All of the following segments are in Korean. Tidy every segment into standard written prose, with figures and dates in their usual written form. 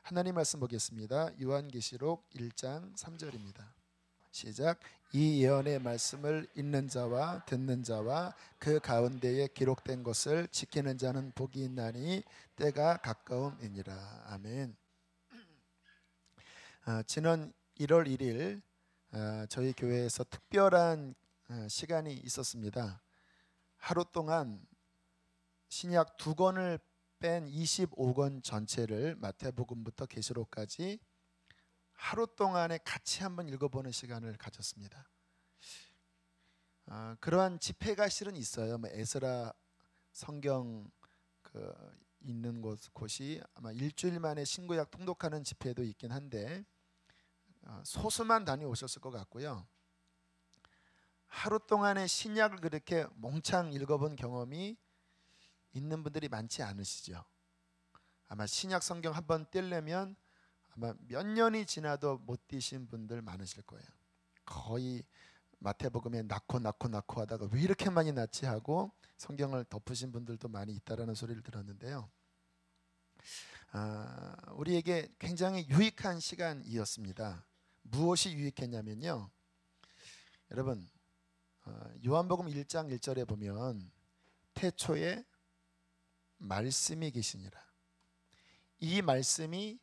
하나님 말씀 보겠습니다. 요한계시록 1장 3절입니다. 시작. 이 예언의 말씀을 읽는 자와 듣는 자와 그 가운데에 기록된 것을 지키는 자는 복이 있나니 때가 가까움이니라. 아멘. 지난 1월 1일 저희 교회에서 특별한 시간이 있었습니다. 하루 동안 신약 2권을 뺀 25권 전체를 마태복음부터 계시록까지 하루 동안에 같이 한번 읽어보는 시간을 가졌습니다. 그러한 집회가 실은 있어요. 에스라 성경 있는 곳이 아마 일주일 만에 신구약 통독하는 집회도 있긴 한데 소수만 다녀오셨을 것 같고요. 하루 동안에 신약을 그렇게 몽창 읽어본 경험이 있는 분들이 많지 않으시죠. 아마 신약 성경 한번 떼려면 아마 몇 년이 지나도 못 띄신 분들 많으실 거예요. 거의 마태복음에 낳고 하다가 왜 이렇게 많이 낳지 하고 성경을 덮으신 분들도 많이 있다라는 소리를 들었는데요. 우리에게 굉장히 유익한 시간이었습니다. 무엇이 유익했냐면요, 여러분 요한복음 1장 1절에 보면 태초에 말씀이 계시니라. 이 말씀이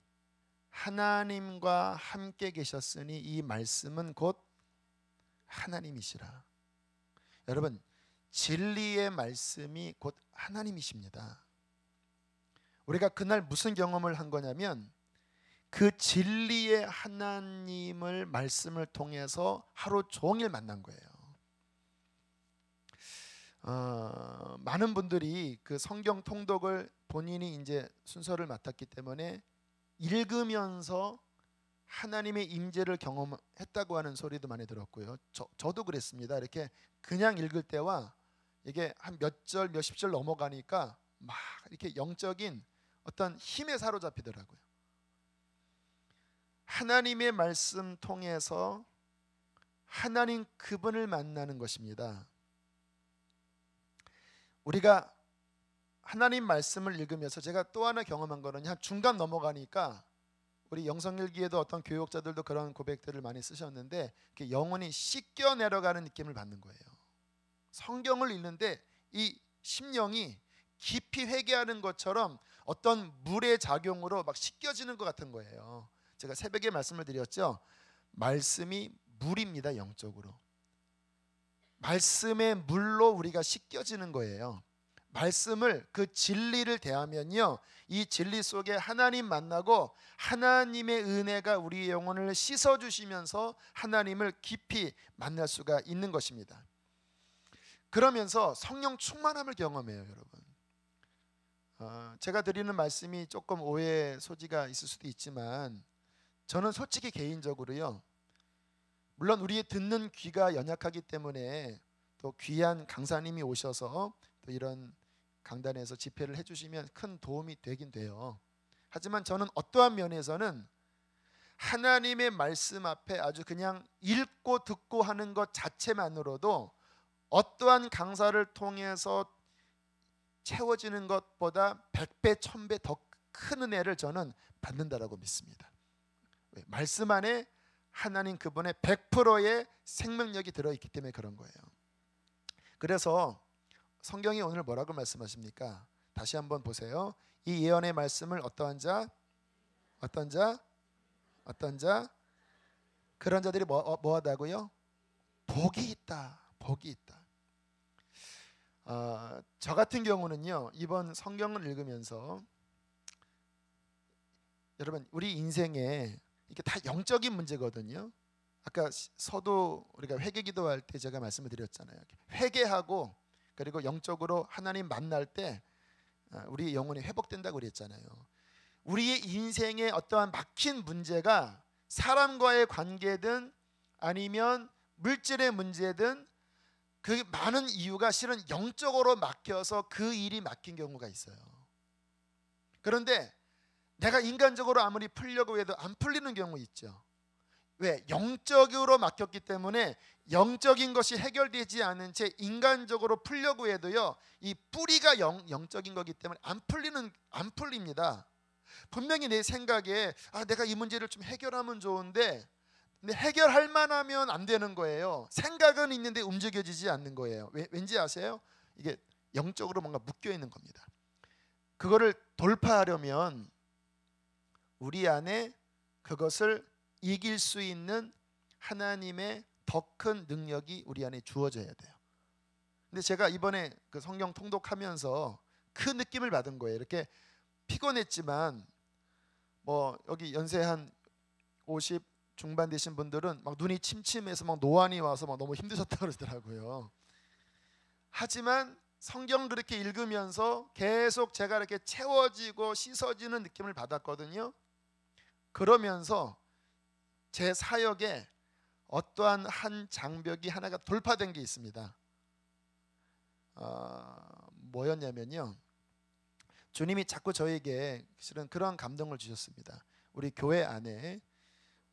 하나님과 함께 계셨으니 이 말씀은 곧 하나님이시라. 여러분, 진리의 말씀이 곧 하나님이십니다. 우리가 그날 무슨 경험을 한 거냐면 그 진리의 하나님을 말씀을 통해서 하루 종일 만난 거예요. 많은 분들이 그 성경 통독을 본인이 이제 순서를 맡았기 때문에 읽으면서 하나님의 임재를 경험했다고 하는 소리도 많이 들었고요. 저도 그랬습니다. 이렇게 그냥 읽을 때와 이게 한 몇 절, 몇십 절 넘어가니까 막 이렇게 영적인 어떤 힘에 사로잡히더라고요. 하나님의 말씀 통해서 하나님 그분을 만나는 것입니다. 우리가 하나님 말씀을 읽으면서 제가 또 하나 경험한 거는 한 중간 넘어가니까 우리 영성일기에도 어떤 교육자들도 그런 고백들을 많이 쓰셨는데 영혼이 씻겨 내려가는 느낌을 받는 거예요. 성경을 읽는데 이 심령이 깊이 회개하는 것처럼 어떤 물의 작용으로 막 씻겨지는 것 같은 거예요. 제가 새벽에 말씀을 드렸죠. 말씀이 물입니다. 영적으로 말씀의 물로 우리가 씻겨지는 거예요. 말씀을, 그 진리를 대하면요, 이 진리 속에 하나님 만나고 하나님의 은혜가 우리의 영혼을 씻어주시면서 하나님을 깊이 만날 수가 있는 것입니다. 그러면서 성령 충만함을 경험해요. 여러분, 제가 드리는 말씀이 조금 오해 소지가 있을 수도 있지만 저는 솔직히 개인적으로요, 물론 우리의 듣는 귀가 연약하기 때문에 또 귀한 강사님이 오셔서 또 이런 강단에서 집회를 해주시면 큰 도움이 되긴 돼요. 하지만 저는 어떠한 면에서는 하나님의 말씀 앞에 아주 그냥 읽고 듣고 하는 것 자체만으로도 어떠한 강사를 통해서 채워지는 것보다 100배, 1000배 더 큰 은혜를 저는 받는다라고 믿습니다. 말씀 안에 하나님 그분의 100%의 생명력이 들어있기 때문에 그런 거예요. 그래서 성경이 오늘 뭐라고 말씀하십니까? 다시 한번 보세요. 이 예언의 말씀을 어떠한 자? 그런 자들이 뭐하다고요? 복이 있다. 복이 있다. 저 같은 경우는요, 이번 성경을 읽으면서 여러분, 우리 인생에 이게 다 영적인 문제거든요. 아까 서도 우리가 회개 기도할 때 제가 말씀을 드렸잖아요. 회개하고 그리고 영적으로 하나님 만날 때 우리 영혼이 회복된다고 그랬잖아요. 우리의 인생에 어떠한 막힌 문제가 사람과의 관계든 아니면 물질의 문제든 그 많은 이유가 실은 영적으로 막혀서 그 일이 막힌 경우가 있어요. 그런데 내가 인간적으로 아무리 풀려고 해도 안 풀리는 경우 있죠. 왜? 영적으로 막혔기 때문에 영적인 것이 해결되지 않은 채 인간적으로 풀려고 해도요, 이 뿌리가 영적인 거기 때문에 안 풀립니다. 분명히 내 생각에 내가 이 문제를 좀 해결하면 좋은데, 근데 해결할 만하면 안 되는 거예요. 생각은 있는데 움직여지지 않는 거예요. 왠지 아세요? 이게 영적으로 뭔가 묶여 있는 겁니다. 그거를 돌파하려면 우리 안에 그것을 이길 수 있는 하나님의 더 큰 능력이 우리 안에 주어져야 돼요. 근데 제가 이번에 그 성경 통독하면서 그 느낌을 받은 거예요. 이렇게 피곤했지만 뭐 여기 연세 한 50 중반 되신 분들은 막 눈이 침침해서 막 노안이 와서 막 너무 힘드셨다고 그러더라고요. 하지만 성경 그렇게 읽으면서 계속 제가 이렇게 채워지고 씻어지는 느낌을 받았거든요. 그러면서 제 사역에 어떠한 한 장벽이 하나가 돌파된 게 있습니다. 뭐였냐면요, 주님이 자꾸 저에게 실은 그런 감동을 주셨습니다. 우리 교회 안에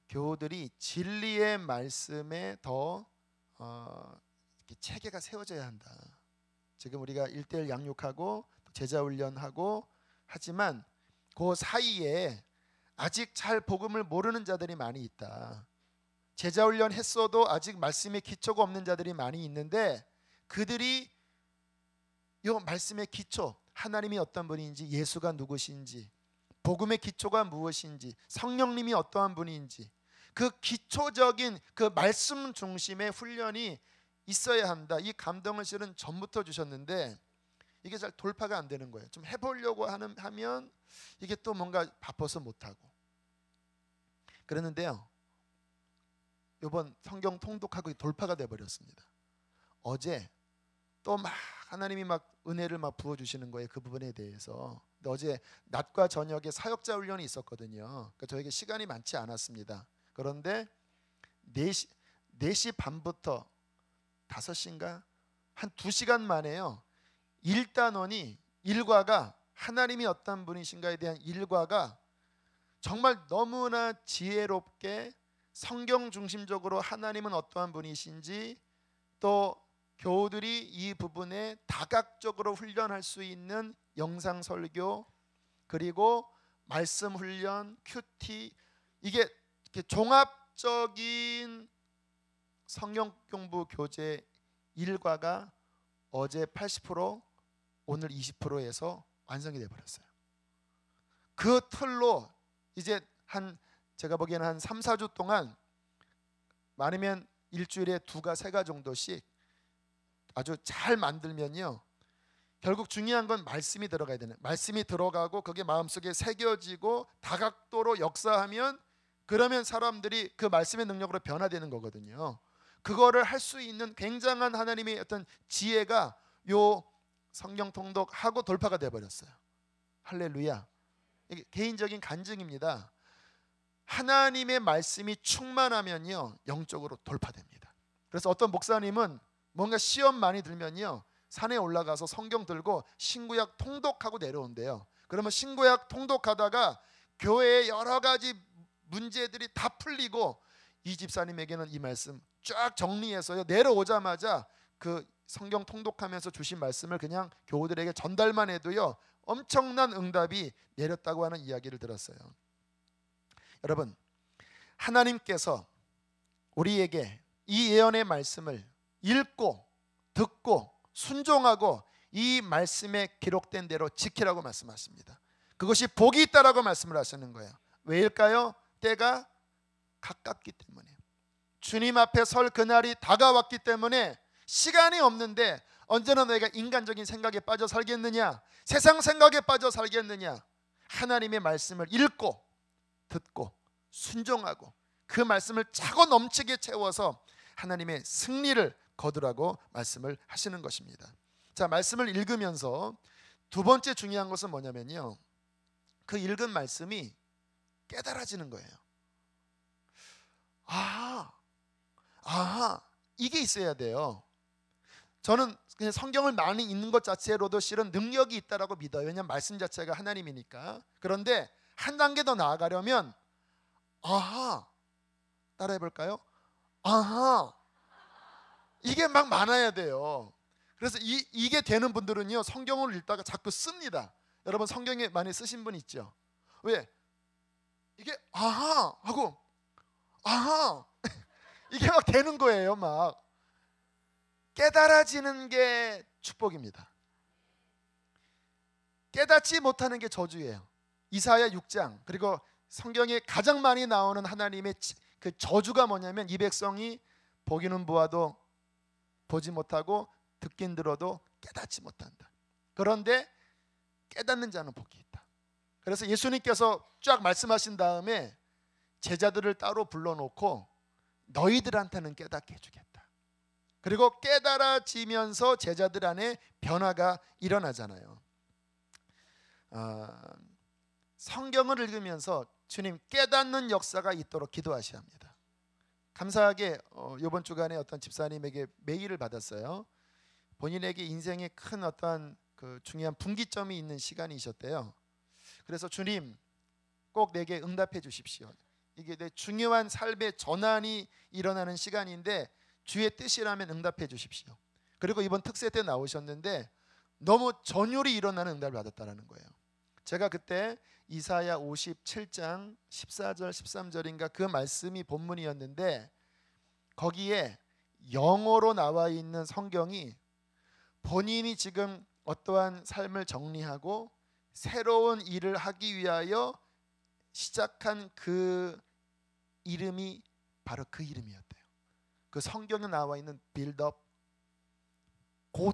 교우들이 진리의 말씀에 더 체계가 세워져야 한다. 지금 우리가 1:1 양육하고 제자 훈련하고 하지만 그 사이에 아직 잘 복음을 모르는 자들이 많이 있다. 제자 훈련 했어도 아직 말씀의 기초가 없는 자들이 많이 있는데, 그들이 이 말씀의 기초, 하나님이 어떤 분인지, 예수가 누구신지, 복음의 기초가 무엇인지, 성령님이 어떠한 분인지, 그 기초적인 그 말씀 중심의 훈련이 있어야 한다. 이 감동을 실은 전부터 주셨는데 이게 잘 돌파가 안 되는 거예요. 좀 해보려고 하면 이게 또 뭔가 바빠서 못하고. 그랬는데요, 이번 성경 통독하고 돌파가 돼버렸습니다. 어제 또 막 하나님이 막 은혜를 막 부어주시는 거예요. 그 부분에 대해서. 근데 어제 낮과 저녁에 사역자 훈련이 있었거든요. 그러니까 저에게 시간이 많지 않았습니다. 그런데 4시 반부터 5시인가? 한 2시간 만에요, 일단원이 일과가 하나님이 어떤 분이신가에 대한 일과가 정말 너무나 지혜롭게 성경 중심적으로 하나님은 어떠한 분이신지, 또 교우들이 이 부분에 다각적으로 훈련할 수 있는 영상 설교, 그리고 말씀 훈련, 큐티, 이게 종합적인 성경 공부 교재 일과가 어제 80%, 오늘 20%에서 완성이 돼 버렸어요. 그 틀로 이제 제가 보기에는 한 3, 4주 동안 많으면 일주일에 2가 3가 정도씩 아주 잘 만들면요, 결국 중요한 건 말씀이 들어가야 되는, 말씀이 들어가고 그게 마음속에 새겨지고 다각도로 역사하면, 그러면 사람들이 그 말씀의 능력으로 변화되는 거거든요. 그거를 할 수 있는 굉장한 하나님의 어떤 지혜가 요 성경 통독하고 돌파가 돼버렸어요. 할렐루야. 이게 개인적인 간증입니다. 하나님의 말씀이 충만하면요, 영적으로 돌파됩니다. 그래서 어떤 목사님은 뭔가 시험 많이 들면요, 산에 올라가서 성경 들고 신구약 통독하고 내려온대요. 그러면 신구약 통독하다가 교회의 여러 가지 문제들이 다 풀리고, 이 집사님에게는 이 말씀 쫙 정리해서요, 내려오자마자 그 성경 통독하면서 주신 말씀을 그냥 교우들에게 전달만 해도요, 엄청난 응답이 내렸다고 하는 이야기를 들었어요. 여러분, 하나님께서 우리에게 이 예언의 말씀을 읽고 듣고 순종하고 이 말씀에 기록된 대로 지키라고 말씀하십니다. 그것이 복이 있다라고 말씀을 하시는 거예요. 왜일까요? 때가 가깝기 때문에, 주님 앞에 설 그날이 다가왔기 때문에. 시간이 없는데 언제나 너희가 인간적인 생각에 빠져 살겠느냐, 세상 생각에 빠져 살겠느냐. 하나님의 말씀을 읽고 듣고 순종하고 그 말씀을 차고 넘치게 채워서 하나님의 승리를 거두라고 말씀을 하시는 것입니다. 자, 말씀을 읽으면서 두 번째 중요한 것은 뭐냐면요, 그 읽은 말씀이 깨달아지는 거예요. 이게 있어야 돼요. 저는 그냥 성경을 많이 읽는 것 자체로도 실은 능력이 있다라고 믿어요. 왜냐하면 말씀 자체가 하나님이니까. 그런데 한 단계 더 나아가려면 따라해 볼까요? 이게 막 많아야 돼요. 그래서 이게 되는 분들은요, 성경을 읽다가 자꾸 씁니다. 여러분 성경에 많이 쓰신 분 있죠? 왜? 이게 아하 하고 아하 이게 막 되는 거예요. 막 깨달아지는 게 축복입니다. 깨닫지 못하는 게 저주예요. 이사야 6장 그리고 성경에 가장 많이 나오는 하나님의 그 저주가 뭐냐면 이 백성이 보기는 보아도 보지 못하고 듣긴 들어도 깨닫지 못한다. 그런데 깨닫는 자는 복이 있다. 그래서 예수님께서 쫙 말씀하신 다음에 제자들을 따로 불러놓고 너희들한테는 깨닫게 해주겠다. 그리고 깨달아지면서 제자들 안에 변화가 일어나잖아요. 성경을 읽으면서 주님 깨닫는 역사가 있도록 기도하셔야 합니다. 감사하게 이번 주간에 어떤 집사님에게 메일을 받았어요. 본인에게 인생에 큰 어떤 그 중요한 분기점이 있는 시간이셨대요. 그래서 주님 꼭 내게 응답해 주십시오. 이게 내 중요한 삶의 전환이 일어나는 시간인데 주의 뜻이라면 응답해 주십시오. 그리고 이번 특세 때 나오셨는데 너무 전율이 일어나는 응답을 받았다는 거예요. 제가 그때 이사야 57장 14절 13절인가 그 말씀이 본문이었는데 거기에 영어로 나와 있는 성경이 본인이 지금 어떠한 삶을 정리하고 새로운 일을 하기 위하여 시작한 그 이름이 바로 그 이름이었대요. 그 성경에 나와 있는 빌드업 그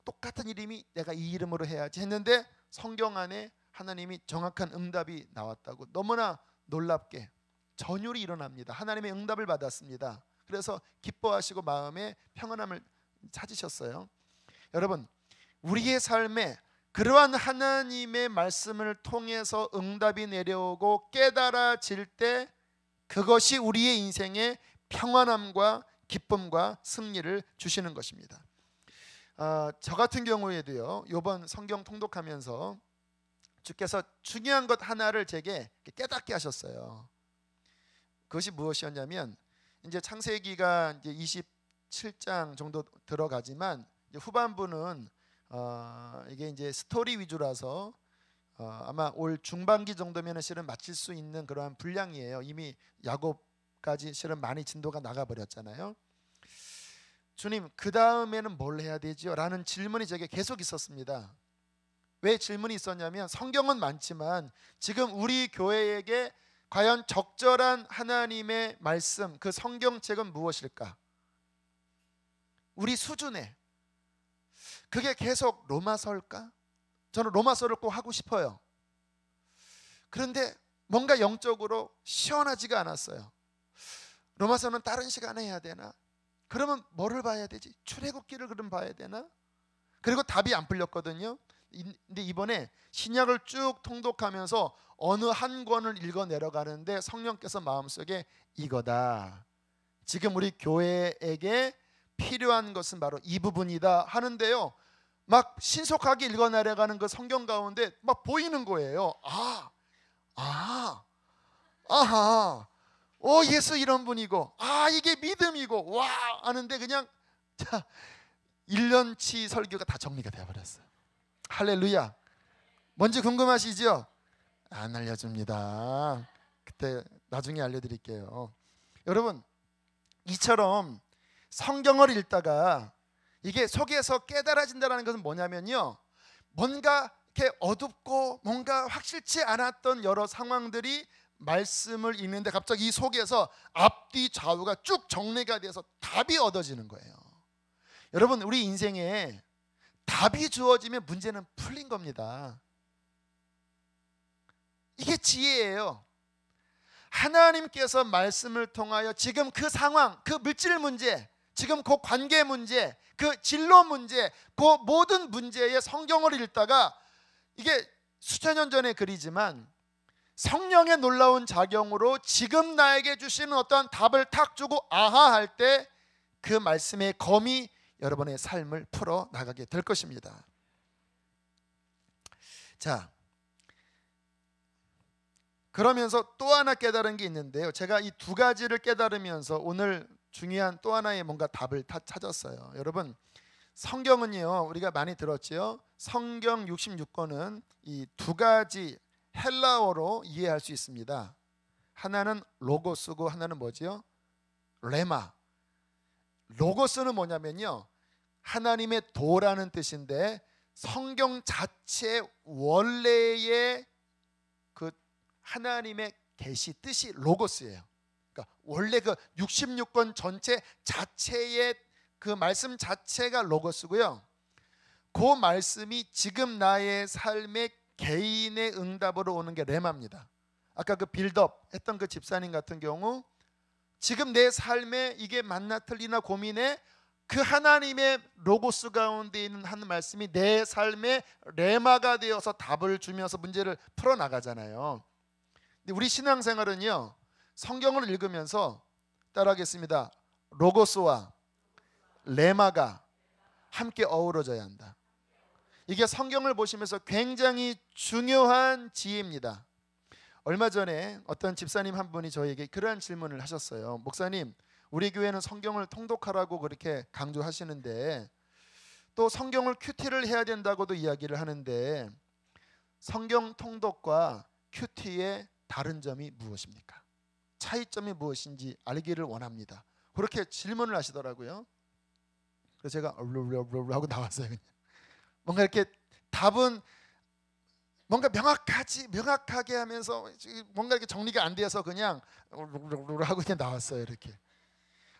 똑같은 이름이 내가 이 이름으로 해야지 했는데 성경 안에 하나님이 정확한 응답이 나왔다고 너무나 놀랍게 전율이 일어납니다. 하나님의 응답을 받았습니다. 그래서 기뻐하시고 마음에 평안함을 찾으셨어요. 여러분 우리의 삶에 그러한 하나님의 말씀을 통해서 응답이 내려오고 깨달아질 때 그것이 우리의 인생에 평안함과 기쁨과 승리를 주시는 것입니다. 저 같은 경우에도요 이번 성경 통독하면서 주께서 중요한 것 하나를 제게 깨닫게 하셨어요. 그것이 무엇이었냐면 이제 창세기가 이제 27장 정도 들어가지만 이제 후반부는 이게 이제 스토리 위주라서 아마 올 중반기 정도면은 실은 마칠 수 있는 그러한 분량이에요. 이미 야곱까지 실은 많이 진도가 나가 버렸잖아요. 주님 그 다음에는 뭘 해야 되지요? 라는 질문이 제게 계속 있었습니다. 왜 질문이 있었냐면 성경은 많지만 지금 우리 교회에게 과연 적절한 하나님의 말씀 그 성경책은 무엇일까? 우리 수준에 그게 계속 로마서일까? 저는 로마서를 꼭 하고 싶어요. 그런데 뭔가 영적으로 시원하지가 않았어요. 로마서는 다른 시간에 해야 되나? 그러면 뭐를 봐야 되지? 출애굽기를 그럼 봐야 되나? 그리고 답이 안 풀렸거든요. 근데 이번에 신약을 쭉 통독하면서 어느 한 권을 읽어 내려가는데 성령께서 마음속에 이거다. 지금 우리 교회에게 필요한 것은 바로 이 부분이다 하는데요. 막 신속하게 읽어 내려가는 그 성경 가운데 막 보이는 거예요. 아하. 예수 이런 분이고 이게 믿음이고 와 하는데 그냥 1년치 설교가 다 정리가 되어버렸어요. 할렐루야. 뭔지 궁금하시죠? 안 알려줍니다. 그때 나중에 알려드릴게요. 여러분 이처럼 성경을 읽다가 이게 속에서 깨달아진다는 것은 뭐냐면요, 뭔가 이렇게 어둡고 뭔가 확실치 않았던 여러 상황들이 말씀을 읽는데 갑자기 이 속에서 앞뒤 좌우가 쭉 정리가 돼서 답이 얻어지는 거예요. 여러분 우리 인생에 답이 주어지면 문제는 풀린 겁니다. 이게 지혜예요. 하나님께서 말씀을 통하여 지금 그 상황, 그 물질 문제, 지금 그 관계 문제, 그 진로 문제, 그 모든 문제에 성경을 읽다가 이게 수천 년 전의 글이지만 성령의 놀라운 작용으로 지금 나에게 주시는 어떤 답을 탁 주고 아하 할 때 그 말씀의 검이 여러분의 삶을 풀어 나가게 될 것입니다. 자, 그러면서 또 하나 깨달은 게 있는데요. 제가 이 두 가지를 깨달으면서 오늘 중요한 또 하나의 뭔가 답을 찾았어요. 여러분 성경은요 우리가 많이 들었지요. 성경 66권은 이 두 가지 헬라어로 이해할 수 있습니다. 하나는 로고스고 하나는 뭐지요? 레마. 로고스는 뭐냐면요, 하나님의 도라는 뜻인데 성경 자체 원래의 그 하나님의 계시 뜻이 로고스예요. 그러니까 원래 그 66권 전체 자체의 그 말씀 자체가 로고스고요. 그 말씀이 지금 나의 삶의 개인의 응답으로 오는 게 레마입니다. 아까 그 빌드업 했던 그 집사님 같은 경우 지금 내 삶에 이게 맞나 틀리나 고민해 그 하나님의 로고스 가운데 있는 한 말씀이 내 삶의 레마가 되어서 답을 주면서 문제를 풀어나가잖아요. 근데 우리 신앙생활은요, 성경을 읽으면서 따라하겠습니다. 로고스와 레마가 함께 어우러져야 한다. 이게 성경을 보시면서 굉장히 중요한 지혜입니다. 얼마 전에 어떤 집사님 한 분이 저에게 그러한 질문을 하셨어요. 목사님, 우리 교회는 성경을 통독하라고 그렇게 강조하시는데 또 성경을 큐티를 해야 된다고도 이야기를 하는데 성경 통독과 큐티의 다른 점이 무엇입니까? 차이점이 무엇인지 알기를 원합니다. 그렇게 질문을 하시더라고요. 그래서 제가 하고 나왔어요. 그냥. 뭔가 이렇게 답은 뭔가 명확하게 하면서 뭔가 이렇게 정리가 안 돼서 그냥 하고 그냥 나왔어요. 이렇게.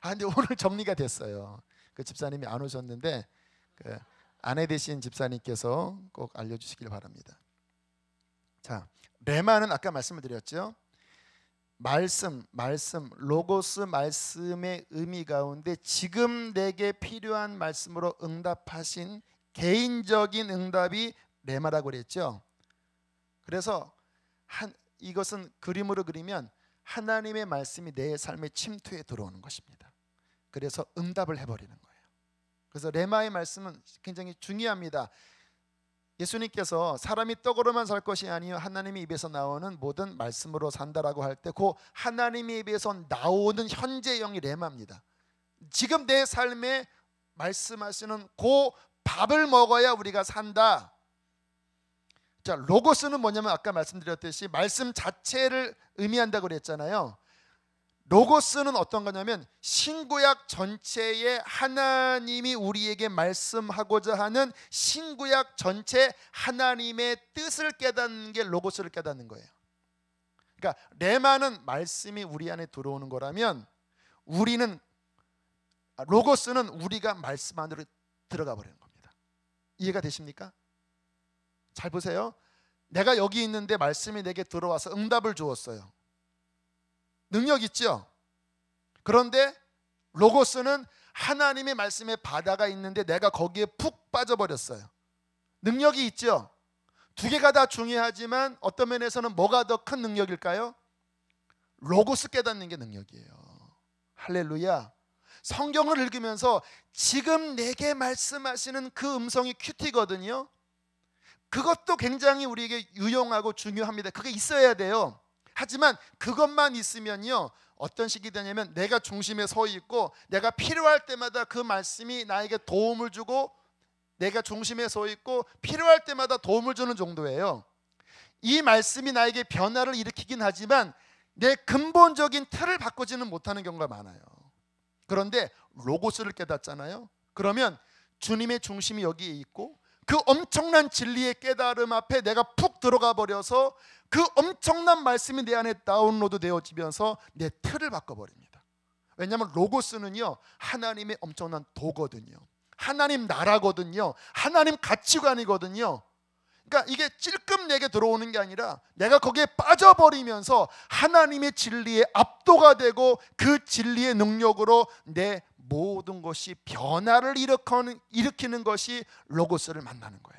근데 오늘 정리가 됐어요. 그 집사님이 안 오셨는데 그 아내 되신 집사님께서 꼭 알려주시길 바랍니다. 자, 레마는 아까 말씀을 드렸죠. 말씀, 로고스 말씀의 의미 가운데 지금 내게 필요한 말씀으로 응답하신 개인적인 응답이 레마라고 그랬죠. 그래서 이것은 그림으로 그리면 하나님의 말씀이 내 삶의 침투에 들어오는 것입니다. 그래서 응답을 해버리는 거예요. 그래서 레마의 말씀은 굉장히 중요합니다. 예수님께서 사람이 떡으로만 살 것이 아니요 하나님의 입에서 나오는 모든 말씀으로 산다라고 할 때 그 하나님의 입에서 나오는 현재형이 레마입니다. 지금 내 삶에 말씀하시는 그 밥을 먹어야 우리가 산다. 자, 로고스는 뭐냐면 아까 말씀드렸듯이 말씀 자체를 의미한다고 그랬잖아요. 로고스는 어떤 거냐면 신구약 전체에 하나님이 우리에게 말씀하고자 하는 신구약 전체 하나님의 뜻을 깨닫는 게 로고스를 깨닫는 거예요. 그러니까 레마는 말씀이 우리 안에 들어오는 거라면 로고스는 우리가 말씀 안으로 들어가 버리는 겁니다. 이해가 되십니까? 잘 보세요. 내가 여기 있는데 말씀이 내게 들어와서 응답을 주었어요. 능력 있죠? 그런데 로고스는 하나님의 말씀에 바다가 있는데 내가 거기에 푹 빠져버렸어요. 능력이 있죠? 두 개가 다 중요하지만 어떤 면에서는 뭐가 더 큰 능력일까요? 로고스 깨닫는 게 능력이에요. 할렐루야. 성경을 읽으면서 지금 내게 말씀하시는 그 음성이 큐티거든요. 그것도 굉장히 우리에게 유용하고 중요합니다. 그게 있어야 돼요. 하지만 그것만 있으면요 어떤 식이 되냐면 내가 중심에 서 있고 내가 필요할 때마다 그 말씀이 나에게 도움을 주고 내가 중심에 서 있고 필요할 때마다 도움을 주는 정도예요. 이 말씀이 나에게 변화를 일으키긴 하지만 내 근본적인 틀을 바꾸지는 못하는 경우가 많아요. 그런데 로고스를 깨닫잖아요. 그러면 주님의 중심이 여기에 있고 그 엄청난 진리의 깨달음 앞에 내가 푹 들어가 버려서 그 엄청난 말씀이 내 안에 다운로드 되어지면서 내 틀을 바꿔버립니다. 왜냐하면 로고스는요 하나님의 엄청난 도거든요. 하나님 나라거든요. 하나님 가치관이거든요. 그러니까 이게 찔끔 내게 들어오는 게 아니라 내가 거기에 빠져버리면서 하나님의 진리에 압도가 되고 그 진리의 능력으로 내 모든 것이 변화를 일으키는 것이 로고스를 만나는 거예요.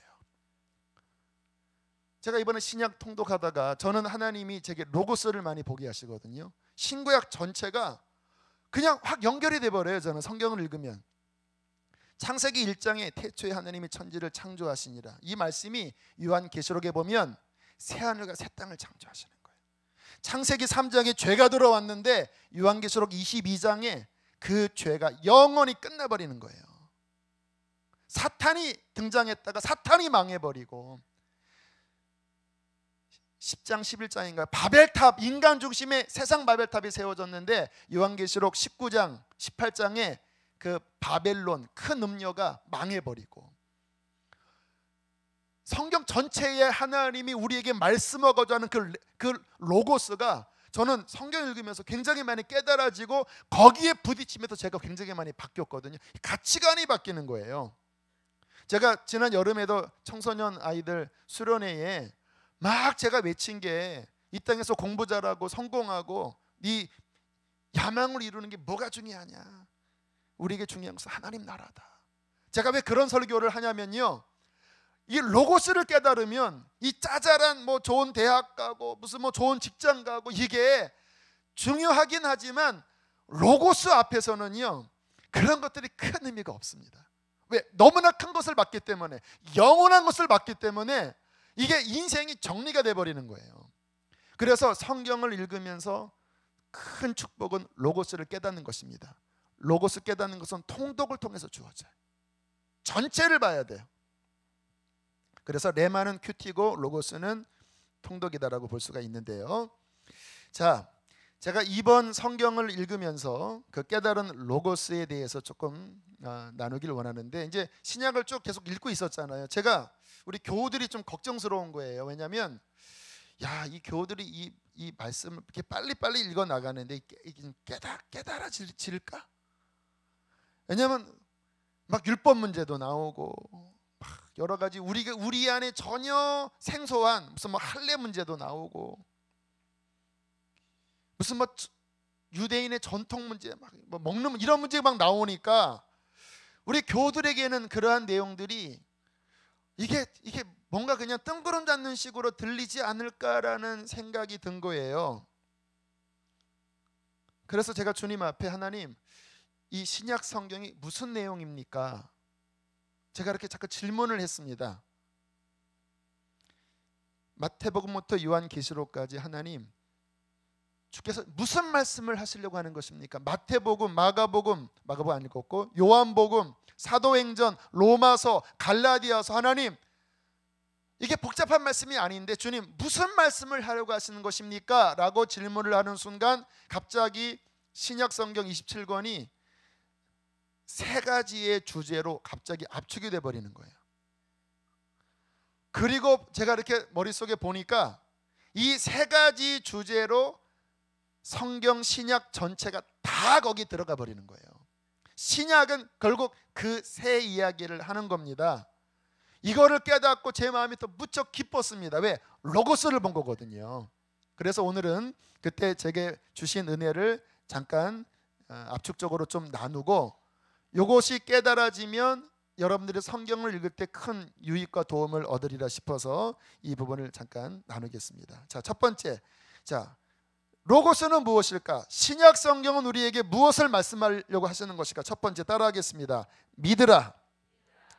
제가 이번에 신약 통독하다가 저는 하나님이 제게 로고스를 많이 보게 하시거든요. 신구약 전체가 그냥 확 연결이 돼버려요. 저는 성경을 읽으면 창세기 1장에 태초에 하나님이 천지를 창조하시니라 이 말씀이 요한계시록에 보면 새하늘과 새 땅을 창조하시는 거예요. 창세기 3장에 죄가 들어왔는데 요한계시록 22장에 그 죄가 영원히 끝나버리는 거예요. 사탄이 등장했다가 사탄이 망해버리고 10장 11장인가 바벨탑, 인간 중심의 세상 바벨탑이 세워졌는데 요한계시록 19장 18장에 그 바벨론 큰 음녀가 망해버리고, 성경 전체에 하나님이 우리에게 말씀하고자 하는 그 로고스가 저는 성경 읽으면서 굉장히 많이 깨달아지고 거기에 부딪히면서 제가 굉장히 많이 바뀌었거든요. 가치관이 바뀌는 거예요. 제가 지난 여름에도 청소년 아이들 수련회에 막 제가 외친 게, 이 땅에서 공부 잘하고 성공하고 네 야망을 이루는 게 뭐가 중요하냐, 우리에게 중요한 것은 하나님 나라다. 제가 왜 그런 설교를 하냐면요, 이 로고스를 깨달으면 이 짜잘한 뭐 좋은 대학 가고 무슨 뭐 좋은 직장 가고 이게 중요하긴 하지만 로고스 앞에서는요 그런 것들이 큰 의미가 없습니다. 왜? 너무나 큰 것을 받기 때문에, 영원한 것을 받기 때문에 이게 인생이 정리가 돼버리는 거예요. 그래서 성경을 읽으면서 큰 축복은 로고스를 깨닫는 것입니다. 로고스 깨닫는 것은 통독을 통해서 주어져요. 전체를 봐야 돼요. 그래서 레마는 큐티고 로고스는 통독이다라고 볼 수가 있는데요. 자, 제가 이번 성경을 읽으면서 그 깨달은 로고스에 대해서 조금 나누길 원하는데, 이제 신약을 쭉 계속 읽고 있었잖아요. 제가 우리 교우들이 좀 걱정스러운 거예요. 왜냐하면 이 교우들이 이 말씀을 이렇게 빨리빨리 읽어 나가는데 이게 깨달아질까? 왜냐하면 막 율법 문제도 나오고 여러 가지 우리 안에 전혀 생소한 무슨 뭐 할례 문제도 나오고 무슨 뭐 유대인의 전통 문제, 막 뭐 먹는 이런 문제 막 나오니까 우리 교우들에게는 그러한 내용들이 이게 뭔가 그냥 뜬구름 잡는 식으로 들리지 않을까라는 생각이 든 거예요. 그래서 제가 주님 앞에, 하나님, 이 신약 성경이 무슨 내용입니까? 제가 이렇게 자꾸 질문을 했습니다. 마태복음부터 요한계시록까지 하나님, 주께서 무슨 말씀을 하시려고 하는 것입니까? 마태복음, 마가복음 안 읽었고, 요한복음, 사도행전, 로마서, 갈라디아서, 하나님, 이게 복잡한 말씀이 아닌데 주님 무슨 말씀을 하려고 하시는 것입니까? 라고 질문을 하는 순간 갑자기 신약성경 27권이 세 가지의 주제로 갑자기 압축이 돼버리는 거예요. 그리고 제가 이렇게 머릿속에 보니까 이 세 가지 주제로 성경 신약 전체가 다 거기 들어가 버리는 거예요. 신약은 결국 그 세 이야기를 하는 겁니다. 이거를 깨닫고 제 마음이 또 무척 기뻤습니다. 왜? 로고스를 본 거거든요. 그래서 오늘은 그때 제게 주신 은혜를 잠깐 압축적으로 좀 나누고, 이것이 깨달아지면 여러분들이 성경을 읽을 때 큰 유익과 도움을 얻으리라 싶어서 이 부분을 잠깐 나누겠습니다. 자, 첫 번째, 로고스는 무엇일까? 신약 성경은 우리에게 무엇을 말씀하려고 하시는 것일까? 첫 번째, 따라하겠습니다. 믿으라.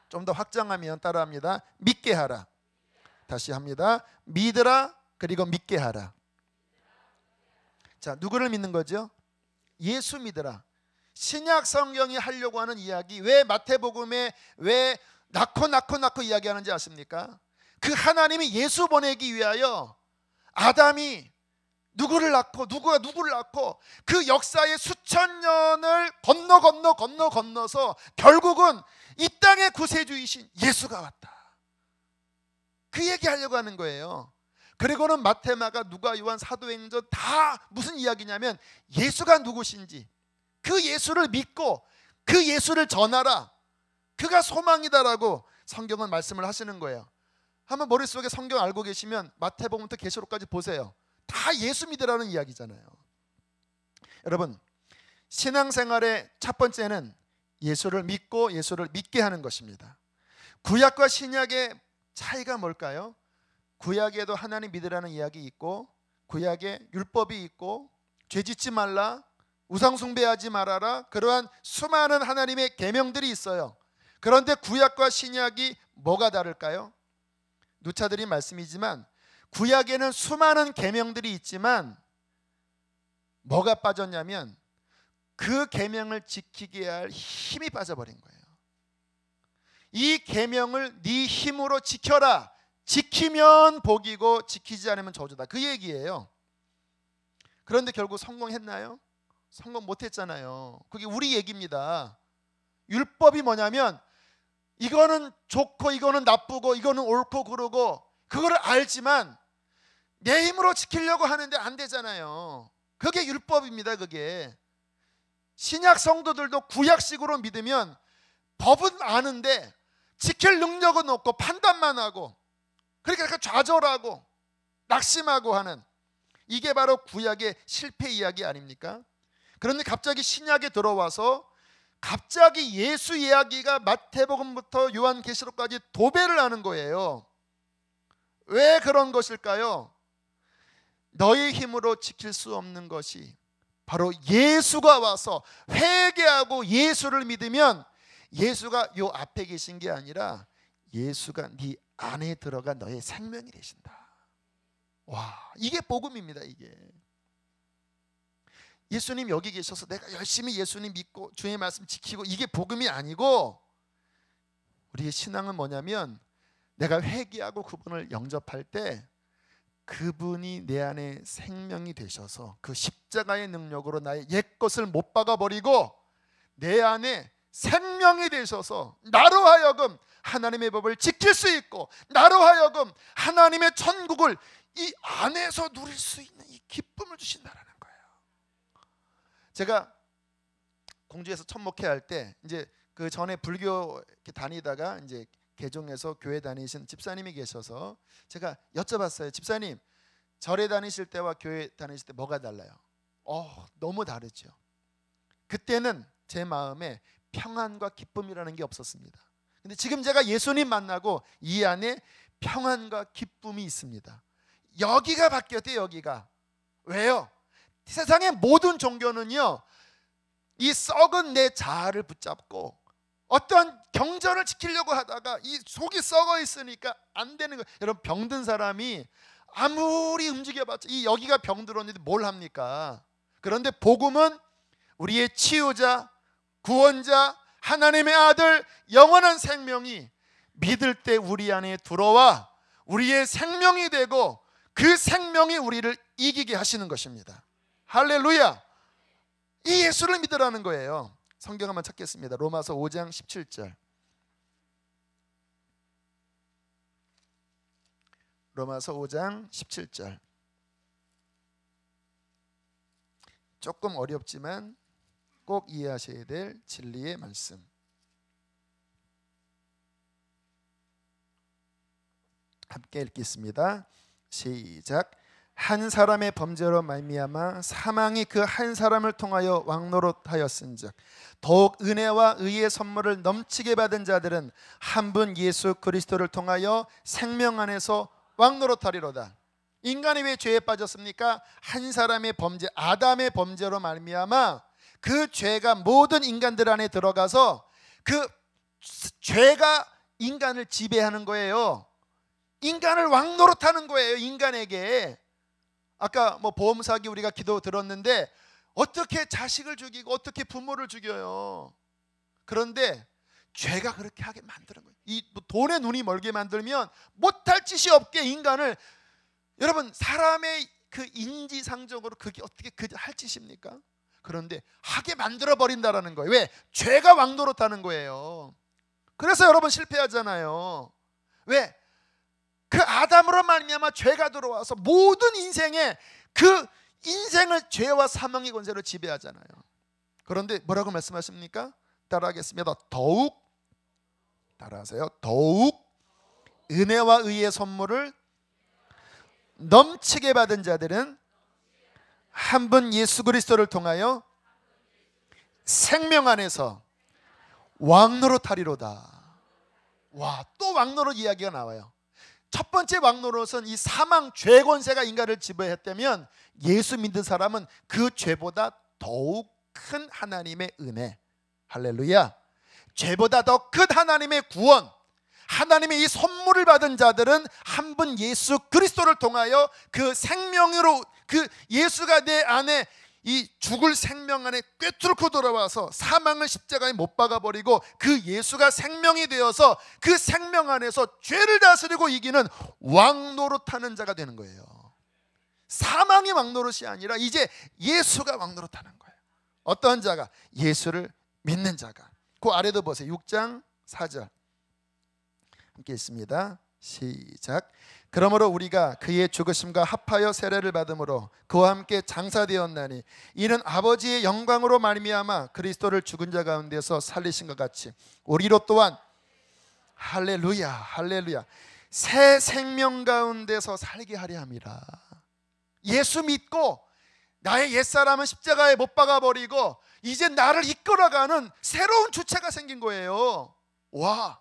좀 더 확장하면 따라합니다. 믿게 하라. 다시 합니다. 믿으라, 그리고 믿게 하라. 자, 누구를 믿는 거죠? 예수 믿으라. 신약 성경이 하려고 하는 이야기, 왜 마태복음에 왜 낳고 이야기하는지 아십니까? 그 하나님이 예수 보내기 위하여 아담이 누구를 낳고 누구가 누구를 낳고 그 역사의 수천 년을 건너서 결국은 이 땅의 구세주이신 예수가 왔다. 그 얘기하려고 하는 거예요. 그리고는 마태, 마가, 누가, 요한, 사도행전 다 무슨 이야기냐면 예수가 누구신지, 그 예수를 믿고 그 예수를 전하라, 그가 소망이다라고 성경은 말씀을 하시는 거예요. 한번 머릿속에 성경 알고 계시면 마태복음부터 계시록까지 보세요. 다 예수 믿으라는 이야기잖아요. 여러분, 신앙생활의 첫 번째는 예수를 믿고 예수를 믿게 하는 것입니다. 구약과 신약의 차이가 뭘까요? 구약에도 하나님 믿으라는 이야기 있고, 구약에 율법이 있고, 죄짓지 말라, 우상 숭배하지 말아라, 그러한 수많은 하나님의 계명들이 있어요. 그런데 구약과 신약이 뭐가 다를까요? 누차드린 말씀이지만 구약에는 수많은 계명들이 있지만 뭐가 빠졌냐면 그 계명을 지키게 할 힘이 빠져버린 거예요. 이 계명을 네 힘으로 지켜라, 지키면 복이고 지키지 않으면 저주다, 그 얘기예요. 그런데 결국 성공했나요? 성공 못했잖아요. 그게 우리 얘기입니다. 율법이 뭐냐면 이거는 좋고 이거는 나쁘고 이거는 옳고 그르고 그거를 알지만 내 힘으로 지키려고 하는데 안 되잖아요. 그게 율법입니다. 그게 신약 성도들도 구약식으로 믿으면 법은 아는데 지킬 능력은 없고 판단만 하고 그러니까 좌절하고 낙심하고 하는, 이게 바로 구약의 실패 이야기 아닙니까? 그런데 갑자기 신약에 들어와서 갑자기 예수 이야기가 마태복음부터 요한계시록까지 도배를 하는 거예요. 왜 그런 것일까요? 너의 힘으로 지킬 수 없는 것이 바로 예수가 와서 회개하고 예수를 믿으면, 예수가 요 앞에 계신 게 아니라 예수가 네 안에 들어가 너의 생명이 되신다. 와, 이게 복음입니다. 이게 예수님 여기 계셔서 내가 열심히 예수님 믿고 주의 말씀 지키고 이게 복음이 아니고, 우리의 신앙은 뭐냐면 내가 회개하고 그분을 영접할 때 그분이 내 안에 생명이 되셔서 그 십자가의 능력으로 나의 옛것을 못 박아버리고 내 안에 생명이 되셔서 나로 하여금 하나님의 법을 지킬 수 있고 나로 하여금 하나님의 천국을 이 안에서 누릴 수 있는 이 기쁨을 주신다라는 거예요. 제가 공주에서 첫 목회할 때 이제 그 전에 불교 이렇게 다니다가 이제 개종해서 교회 다니신 집사님이 계셔서 제가 여쭤봤어요. 집사님, 절에 다니실 때와 교회 다니실 때 뭐가 달라요? 너무 다르죠. 그때는 제 마음에 평안과 기쁨이라는 게 없었습니다. 근데 지금 제가 예수님 만나고 이 안에 평안과 기쁨이 있습니다. 여기가 바뀌었대요. 여기가. 왜요? 세상의 모든 종교는요, 이 썩은 내 자아를 붙잡고 어떤 경전을 지키려고 하다가 이 속이 썩어 있으니까 안 되는 거예요. 여러분, 병든 사람이 아무리 움직여봤자 이 여기가 병들었는데 뭘 합니까? 그런데 복음은 우리의 치유자, 구원자, 하나님의 아들, 영원한 생명이 믿을 때 우리 안에 들어와 우리의 생명이 되고 그 생명이 우리를 이기게 하시는 것입니다. 할렐루야. 이 예수를 믿으라는 거예요. 성경 한번 찾겠습니다. 로마서 5장 17절. 로마서 5장 17절. 조금 어렵지만 꼭 이해하셔야 될 진리의 말씀. 함께 읽겠습니다. 시작. 한 사람의 범죄로 말미암아 사망이 그 한 사람을 통하여 왕노릇하였은즉 더욱 은혜와 의의 선물을 넘치게 받은 자들은 한 분 예수 그리스도를 통하여 생명 안에서 왕노릇하리로다. 인간이 왜 죄에 빠졌습니까? 한 사람의 범죄, 아담의 범죄로 말미암아 그 죄가 모든 인간들 안에 들어가서 그 죄가 인간을 지배하는 거예요. 인간을 왕노릇하는 거예요. 인간에게. 아까 뭐 보험 사기 우리가 기도 들었는데 어떻게 자식을 죽이고 어떻게 부모를 죽여요. 그런데 죄가 그렇게 하게 만드는 거예요. 이 돈에 눈이 멀게 만들면 못할 짓이 없게 인간을, 여러분 사람의 그 인지상적으로 그게 어떻게 할 짓입니까? 그런데 하게 만들어 버린다라는 거예요. 왜? 죄가 왕노릇하는 거예요. 그래서 여러분 실패하잖아요. 왜? 그 아담으로 말미암아 죄가 들어와서 모든 인생에 그 인생을 죄와 사망의 권세로 지배하잖아요. 그런데 뭐라고 말씀하십니까? 따라하겠습니다. 더욱, 따라하세요. 더욱 은혜와 의의 선물을 넘치게 받은 자들은 한 분 예수 그리스도를 통하여 생명 안에서 왕노릇하리로다. 와, 또 왕노릇 이야기가 나와요. 첫 번째 왕노릇은 이 사망 죄 권세가 인간을 지배했다면 예수 믿는 사람은 그 죄보다 더욱 큰 하나님의 은혜, 할렐루야, 죄보다 더 큰 하나님의 구원, 하나님의 이 선물을 받은 자들은 한 분 예수 그리스도를 통하여 그 생명으로 그 예수가 내 안에 이 죽을 생명 안에 꿰뚫고 돌아와서 사망을 십자가에 못 박아버리고 그 예수가 생명이 되어서 그 생명 안에서 죄를 다스리고 이기는 왕노릇하는 자가 되는 거예요. 사망이 왕노릇이 아니라 이제 예수가 왕노릇하는 거예요. 어떤 자가? 예수를 믿는 자가. 그 아래도 보세요. 6장 4절 함께 있습니다. 시작. 그러므로 우리가 그의 죽으심과 합하여 세례를 받음으로 그와 함께 장사되었나니 이는 아버지의 영광으로 말미암아 그리스도를 죽은 자 가운데서 살리신 것 같이 우리로 또한 할렐루야 할렐루야 새 생명 가운데서 살게 하려 함이라. 예수 믿고 나의 옛사람은 십자가에 못 박아버리고 이제 나를 이끌어가는 새로운 주체가 생긴 거예요. 와,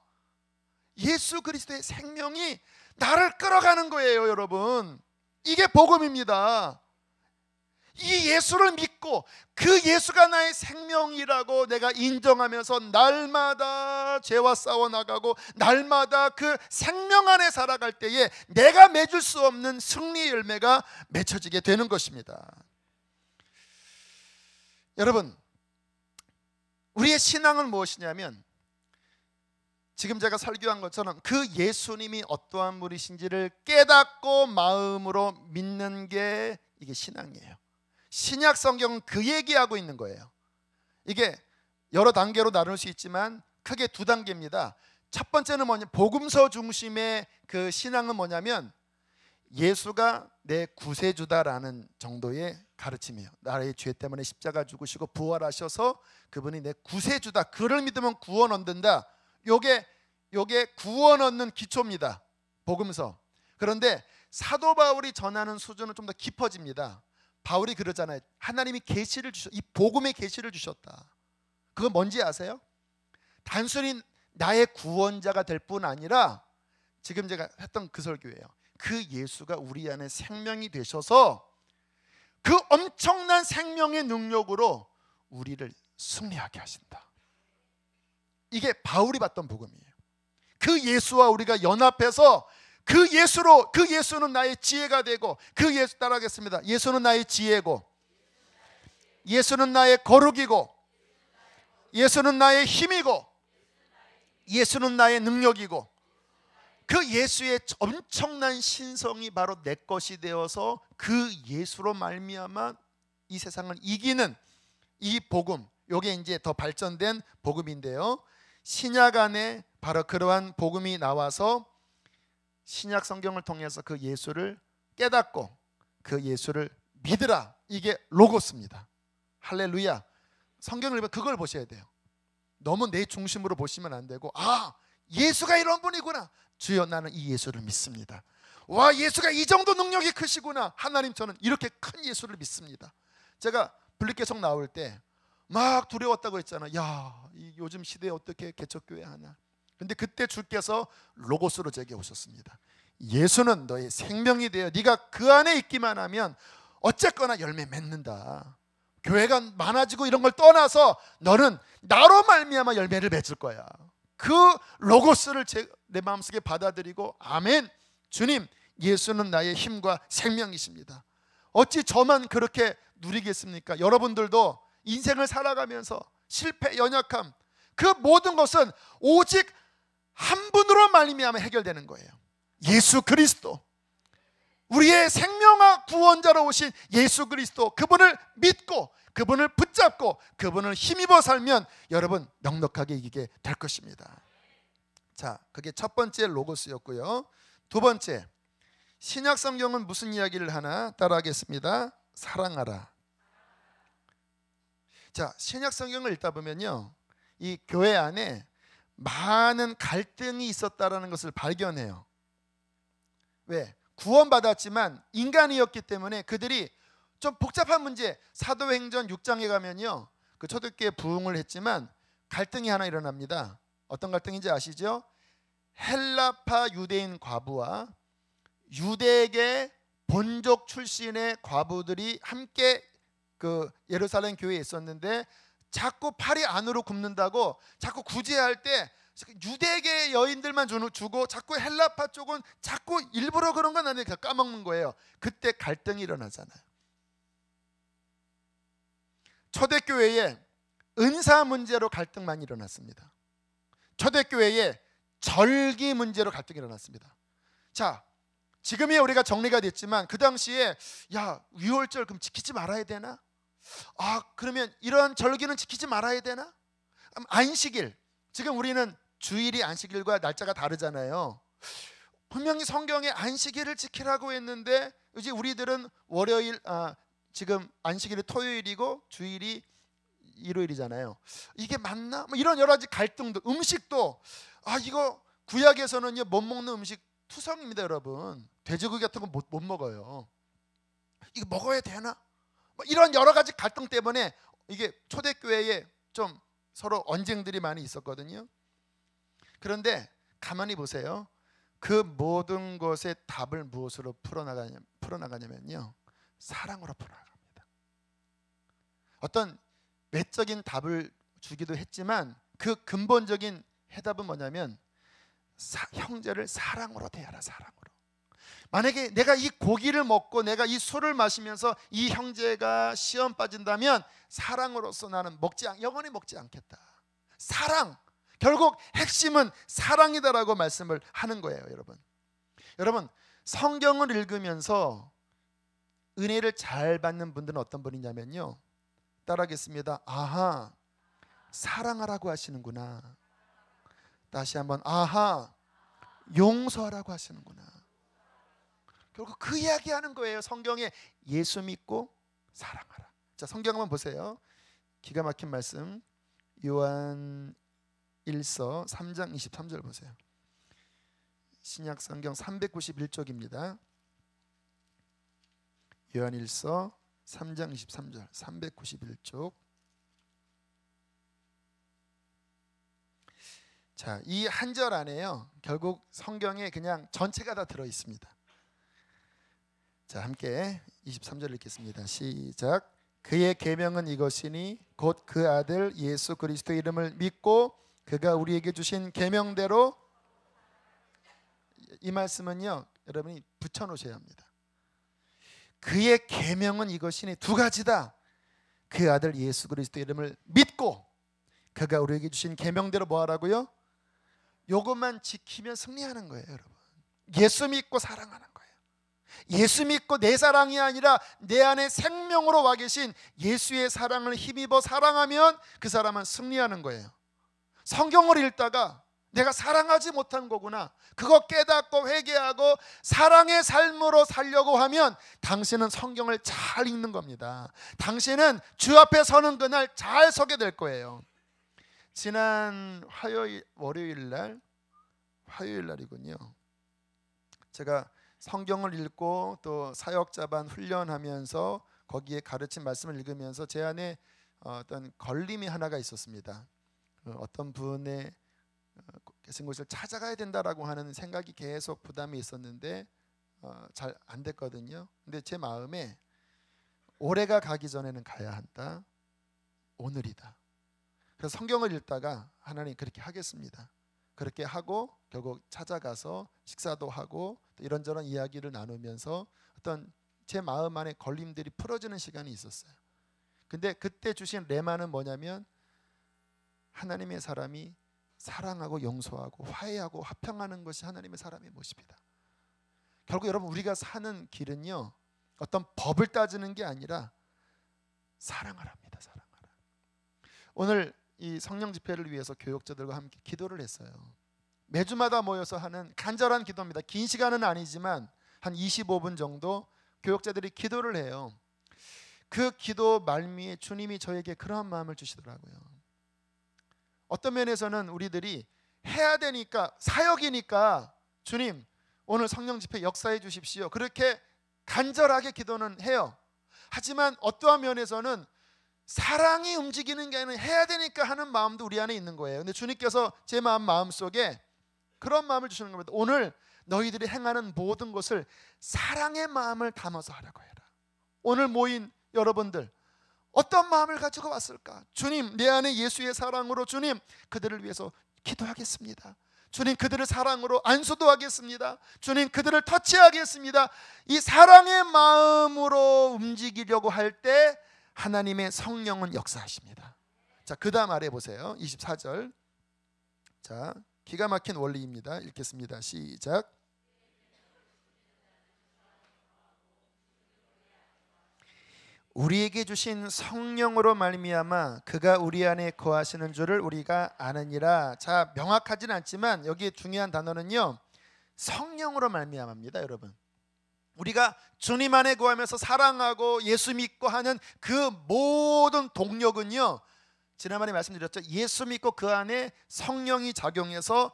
예수 그리스도의 생명이 나를 끌어가는 거예요, 여러분. 이게 복음입니다. 이 예수를 믿고 그 예수가 나의 생명이라고 내가 인정하면서 날마다 죄와 싸워나가고 날마다 그 생명 안에 살아갈 때에 내가 맺을 수 없는 승리의 열매가 맺혀지게 되는 것입니다. 여러분, 우리의 신앙은 무엇이냐면 지금 제가 설교한 것처럼 그 예수님이 어떠한 분이신지를 깨닫고 마음으로 믿는 게 이게 신앙이에요. 신약 성경은 그 얘기하고 있는 거예요. 이게 여러 단계로 나눌 수 있지만 크게 두 단계입니다. 첫 번째는 복음서 중심의 그 신앙은 뭐냐면 예수가 내 구세주다라는 정도의 가르침이에요. 나의 죄 때문에 십자가 죽으시고 부활하셔서 그분이 내 구세주다. 그를 믿으면 구원 얻는다. 요게 구원 얻는 기초입니다. 복음서. 그런데 사도 바울이 전하는 수준은 좀 더 깊어집니다. 바울이 그러잖아요. 하나님이 계시를 주셨, 이 복음의 계시를 주셨다. 그건 뭔지 아세요? 단순히 나의 구원자가 될 뿐 아니라 지금 제가 했던 그 설교예요. 그 예수가 우리 안에 생명이 되셔서 그 엄청난 생명의 능력으로 우리를 승리하게 하신다. 이게 바울이 봤던 복음이에요. 그 예수와 우리가 연합해서 그 예수로, 그 예수는 나의 지혜가 되고, 그 예수 따라하겠습니다. 예수는 나의 지혜고, 예수는 나의 거룩이고, 예수는 나의 힘이고, 예수는 나의 능력이고, 그 예수의 엄청난 신성이 바로 내 것이 되어서 그 예수로 말미암아 이 세상을 이기는 이 복음, 요게 이제 더 발전된 복음인데요. 신약 안에 바로 그러한 복음이 나와서 신약 성경을 통해서 그 예수를 깨닫고 그 예수를 믿으라. 이게 로고스입니다. 할렐루야. 성경을 보면 그걸 보셔야 돼요. 너무 내 중심으로 보시면 안 되고, 아, 예수가 이런 분이구나. 주여, 나는 이 예수를 믿습니다. 와, 예수가 이 정도 능력이 크시구나. 하나님, 저는 이렇게 큰 예수를 믿습니다. 제가 분리개척 나올 때 막 두려웠다고 했잖아요. 야, 요즘 시대에 어떻게 개척교회 하나. 근데 그때 주께서 로고스로 제게 오셨습니다. 예수는 너의 생명이 되어 네가 그 안에 있기만 하면 어쨌거나 열매 맺는다. 교회가 많아지고 이런 걸 떠나서 너는 나로 말미암아 열매를 맺을 거야. 그 로고스를 내 마음속에 받아들이고, 아멘, 주님, 예수는 나의 힘과 생명이십니다. 어찌 저만 그렇게 누리겠습니까? 여러분들도 인생을 살아가면서 실패, 연약함, 그 모든 것은 오직 한 분으로 말미암아 해결되는 거예요. 예수 그리스도, 우리의 생명과 구원자로 오신 예수 그리스도, 그분을 믿고 그분을 붙잡고 그분을 힘입어 살면 여러분 넉넉하게 이기게 될 것입니다. 자, 그게 첫 번째 로고스였고요. 두 번째, 신약 성경은 무슨 이야기를 하나 따라하겠습니다. 사랑하라. 자, 신약 성경을 읽다 보면요, 이 교회 안에 많은 갈등이 있었다라는 것을 발견해요. 왜? 구원받았지만 인간이었기 때문에 그들이 좀 복잡한 문제, 사도행전 6장에 가면요, 그 초대교회 부흥을 했지만 갈등이 하나 일어납니다. 어떤 갈등인지 아시죠? 헬라파 유대인 과부와 유대계 본족 출신의 과부들이 함께 그 예루살렘 교회에 있었는데 자꾸 팔이 안으로 굽는다고 자꾸 구제할 때 유대계 여인들만 주고 자꾸 헬라파 쪽은 자꾸 일부러 그런 건 아니에요. 까먹는 거예요. 그때 갈등이 일어나잖아요. 초대교회에 은사 문제로 갈등만 일어났습니다. 초대교회에 절기 문제로 갈등이 일어났습니다. 자, 지금이야 우리가 정리가 됐지만 그 당시에 야, 유월절 그럼 지키지 말아야 되나? 그러면 이러한 절기는 지키지 말아야 되나? 안식일, 지금 우리는 주일이 안식일과 날짜가 다르잖아요. 분명히 성경에 안식일을 지키라고 했는데 이제 우리들은 월요일, 지금 안식일이 토요일이고 주일이 일요일이잖아요. 이게 맞나? 뭐 이런 여러 가지 갈등도, 음식도 이거 구약에서는요 못 먹는 음식 투성입니다, 여러분. 돼지고기 같은 거 못 먹어요. 이거 먹어야 되나? 뭐 이런 여러 가지 갈등 때문에 이게 초대교회에 좀 서로 언쟁들이 많이 있었거든요. 그런데 가만히 보세요. 그 모든 것의 답을 무엇으로 풀어나가냐면요, 사랑으로 풀어나갑니다. 어떤 외적인 답을 주기도 했지만 그 근본적인 해답은 뭐냐면 형제를 사랑으로 대하라, 사랑으로. 만약에 내가 이 고기를 먹고 내가 이 술을 마시면서 이 형제가 시험 빠진다면 사랑으로서 나는 영원히 먹지 않겠다. 사랑, 결국 핵심은 사랑이다라고 말씀을 하는 거예요, 여러분. 여러분, 성경을 읽으면서 은혜를 잘 받는 분들은 어떤 분이냐면요, 따라하겠습니다. 아하, 사랑하라고 하시는구나. 다시 한번, 아하, 용서하라고 하시는구나. 결국 그 이야기하는 거예요. 성경에 예수 믿고 사랑하라. 자, 성경 한번 보세요. 기가 막힌 말씀, 요한 1서 3장 23절 보세요. 신약 성경 391쪽입니다. 요한 1서 3장 23절 391쪽. 자, 이 한 절 안에요, 결국 성경에 그냥 전체가 다 들어 있습니다. 자, 함께 23절 읽겠습니다. 시작. 그의 계명은 이것이니 곧 그 아들 예수 그리스도 이름을 믿고 그가 우리에게 주신 계명대로. 이 말씀은요, 여러분이 붙여 놓으셔야 합니다. 그의 계명은 이것이니 두 가지다. 그 아들 예수 그리스도 이름을 믿고 그가 우리에게 주신 계명대로 뭐 하라고요? 요것만 지키면 승리하는 거예요, 여러분. 예수 믿고 사랑하는 거예요. 예수 믿고 내 사랑이 아니라 내 안에 생명으로 와 계신 예수의 사랑을 힘입어 사랑하면 그 사람은 승리하는 거예요. 성경을 읽다가 내가 사랑하지 못한 거구나, 그거 깨닫고 회개하고 사랑의 삶으로 살려고 하면 당신은 성경을 잘 읽는 겁니다. 당신은 주 앞에 서는 그날 잘 서게 될 거예요. 지난 화요일 날이군요. 제가 성경을 읽고 또 사역자반 훈련하면서 거기에 가르친 말씀을 읽으면서 제 안에 어떤 걸림이 하나가 있었습니다. 어떤 분의 계신 곳을 찾아가야 된다라고 하는 생각이 계속 부담이 있었는데 잘 안 됐거든요. 근데 제 마음에 올해가 가기 전에는 가야 한다. 오늘이다. 그래서 성경을 읽다가 하나님 그렇게 하겠습니다. 그렇게 하고 결국 찾아가서 식사도 하고 또 이런저런 이야기를 나누면서 어떤 제 마음 안에 걸림들이 풀어지는 시간이 있었어요. 근데 그때 주신 레마는 뭐냐면 하나님의 사람이 사랑하고 용서하고 화해하고 화평하는 것이 하나님의 사람의 모습이다. 결국 여러분, 우리가 사는 길은요, 어떤 법을 따지는 게 아니라 사랑하랍니다. 사랑하라. 오늘 이 성령 집회를 위해서 교역자들과 함께 기도를 했어요. 매주마다 모여서 하는 간절한 기도입니다. 긴 시간은 아니지만 한 25분 정도 교역자들이 기도를 해요. 그 기도 말미에 주님이 저에게 그러한 마음을 주시더라고요. 어떤 면에서는 우리들이 해야 되니까, 사역이니까 주님 오늘 성령 집회 역사해 주십시오, 그렇게 간절하게 기도는 해요. 하지만 어떠한 면에서는 사랑이 움직이는 게 아니라 해야 되니까 하는 마음도 우리 안에 있는 거예요. 근데 주님께서 제 마음속에 그런 마음을 주시는 겁니다. 오늘 너희들이 행하는 모든 것을 사랑의 마음을 담아서 하라고 해라. 오늘 모인 여러분들 어떤 마음을 가지고 왔을까? 주님, 내 안에 예수의 사랑으로 주님 그들을 위해서 기도하겠습니다. 주님, 그들을 사랑으로 안수도 하겠습니다. 주님, 그들을 터치하겠습니다. 이 사랑의 마음으로 움직이려고 할 때 하나님의 성령은 역사하십니다. 자, 그 다음 아래 보세요. 24절. 자, 기가 막힌 원리입니다. 읽겠습니다. 시작. 우리에게 주신 성령으로 말미암아 그가 우리 안에 거하시는 줄을 우리가 아느니라. 자, 명확하진 않지만 여기에 중요한 단어는요, 성령으로 말미암아입니다. 여러분, 우리가 주님 안에 거하면서 사랑하고 예수 믿고 하는 그 모든 동력은요, 지난번에 말씀드렸죠. 예수 믿고 그 안에 성령이 작용해서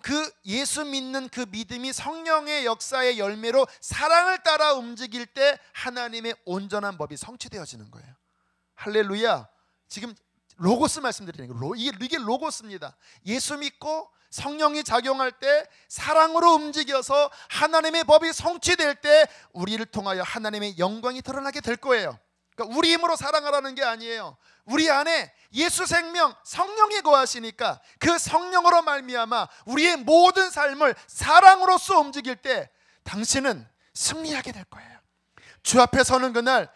그 예수 믿는 그 믿음이 성령의 역사의 열매로 사랑을 따라 움직일 때 하나님의 온전한 법이 성취되어지는 거예요. 할렐루야. 지금 로고스 말씀드리는 거예요. 이게 로고스입니다. 예수 믿고 성령이 작용할 때 사랑으로 움직여서 하나님의 법이 성취될 때 우리를 통하여 하나님의 영광이 드러나게 될 거예요. 그러니까 우리 힘으로 사랑하라는 게 아니에요. 우리 안에 예수 생명 성령이 거하시니까 그 성령으로 말미암아 우리의 모든 삶을 사랑으로서 움직일 때 당신은 승리하게 될 거예요. 주 앞에 서는 그날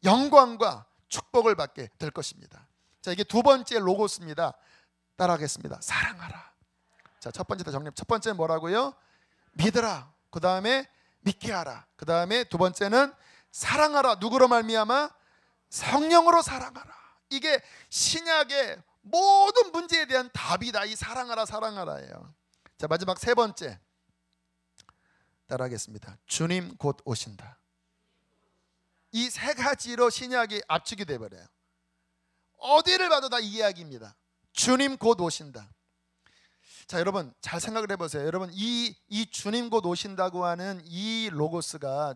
영광과 축복을 받게 될 것입니다. 자, 이게 두 번째 로고스입니다. 따라하겠습니다. 사랑하라. 자, 첫 번째 정리. 첫 번째는 뭐라고요? 믿으라. 그 다음에 믿게 하라. 그 다음에 두 번째는 사랑하라. 누구로 말미암아? 성령으로 사랑하라. 이게 신약의 모든 문제에 대한 답이다. 이 사랑하라, 사랑하라예요. 자, 마지막 세 번째 따라하겠습니다. 주님 곧 오신다. 이 세 가지로 신약이 압축이 돼버려요. 어디를 봐도 다 이 이야기입니다. 주님 곧 오신다. 자, 여러분 잘 생각을 해보세요. 여러분 이 주님 곧 오신다고 하는 이 로고스가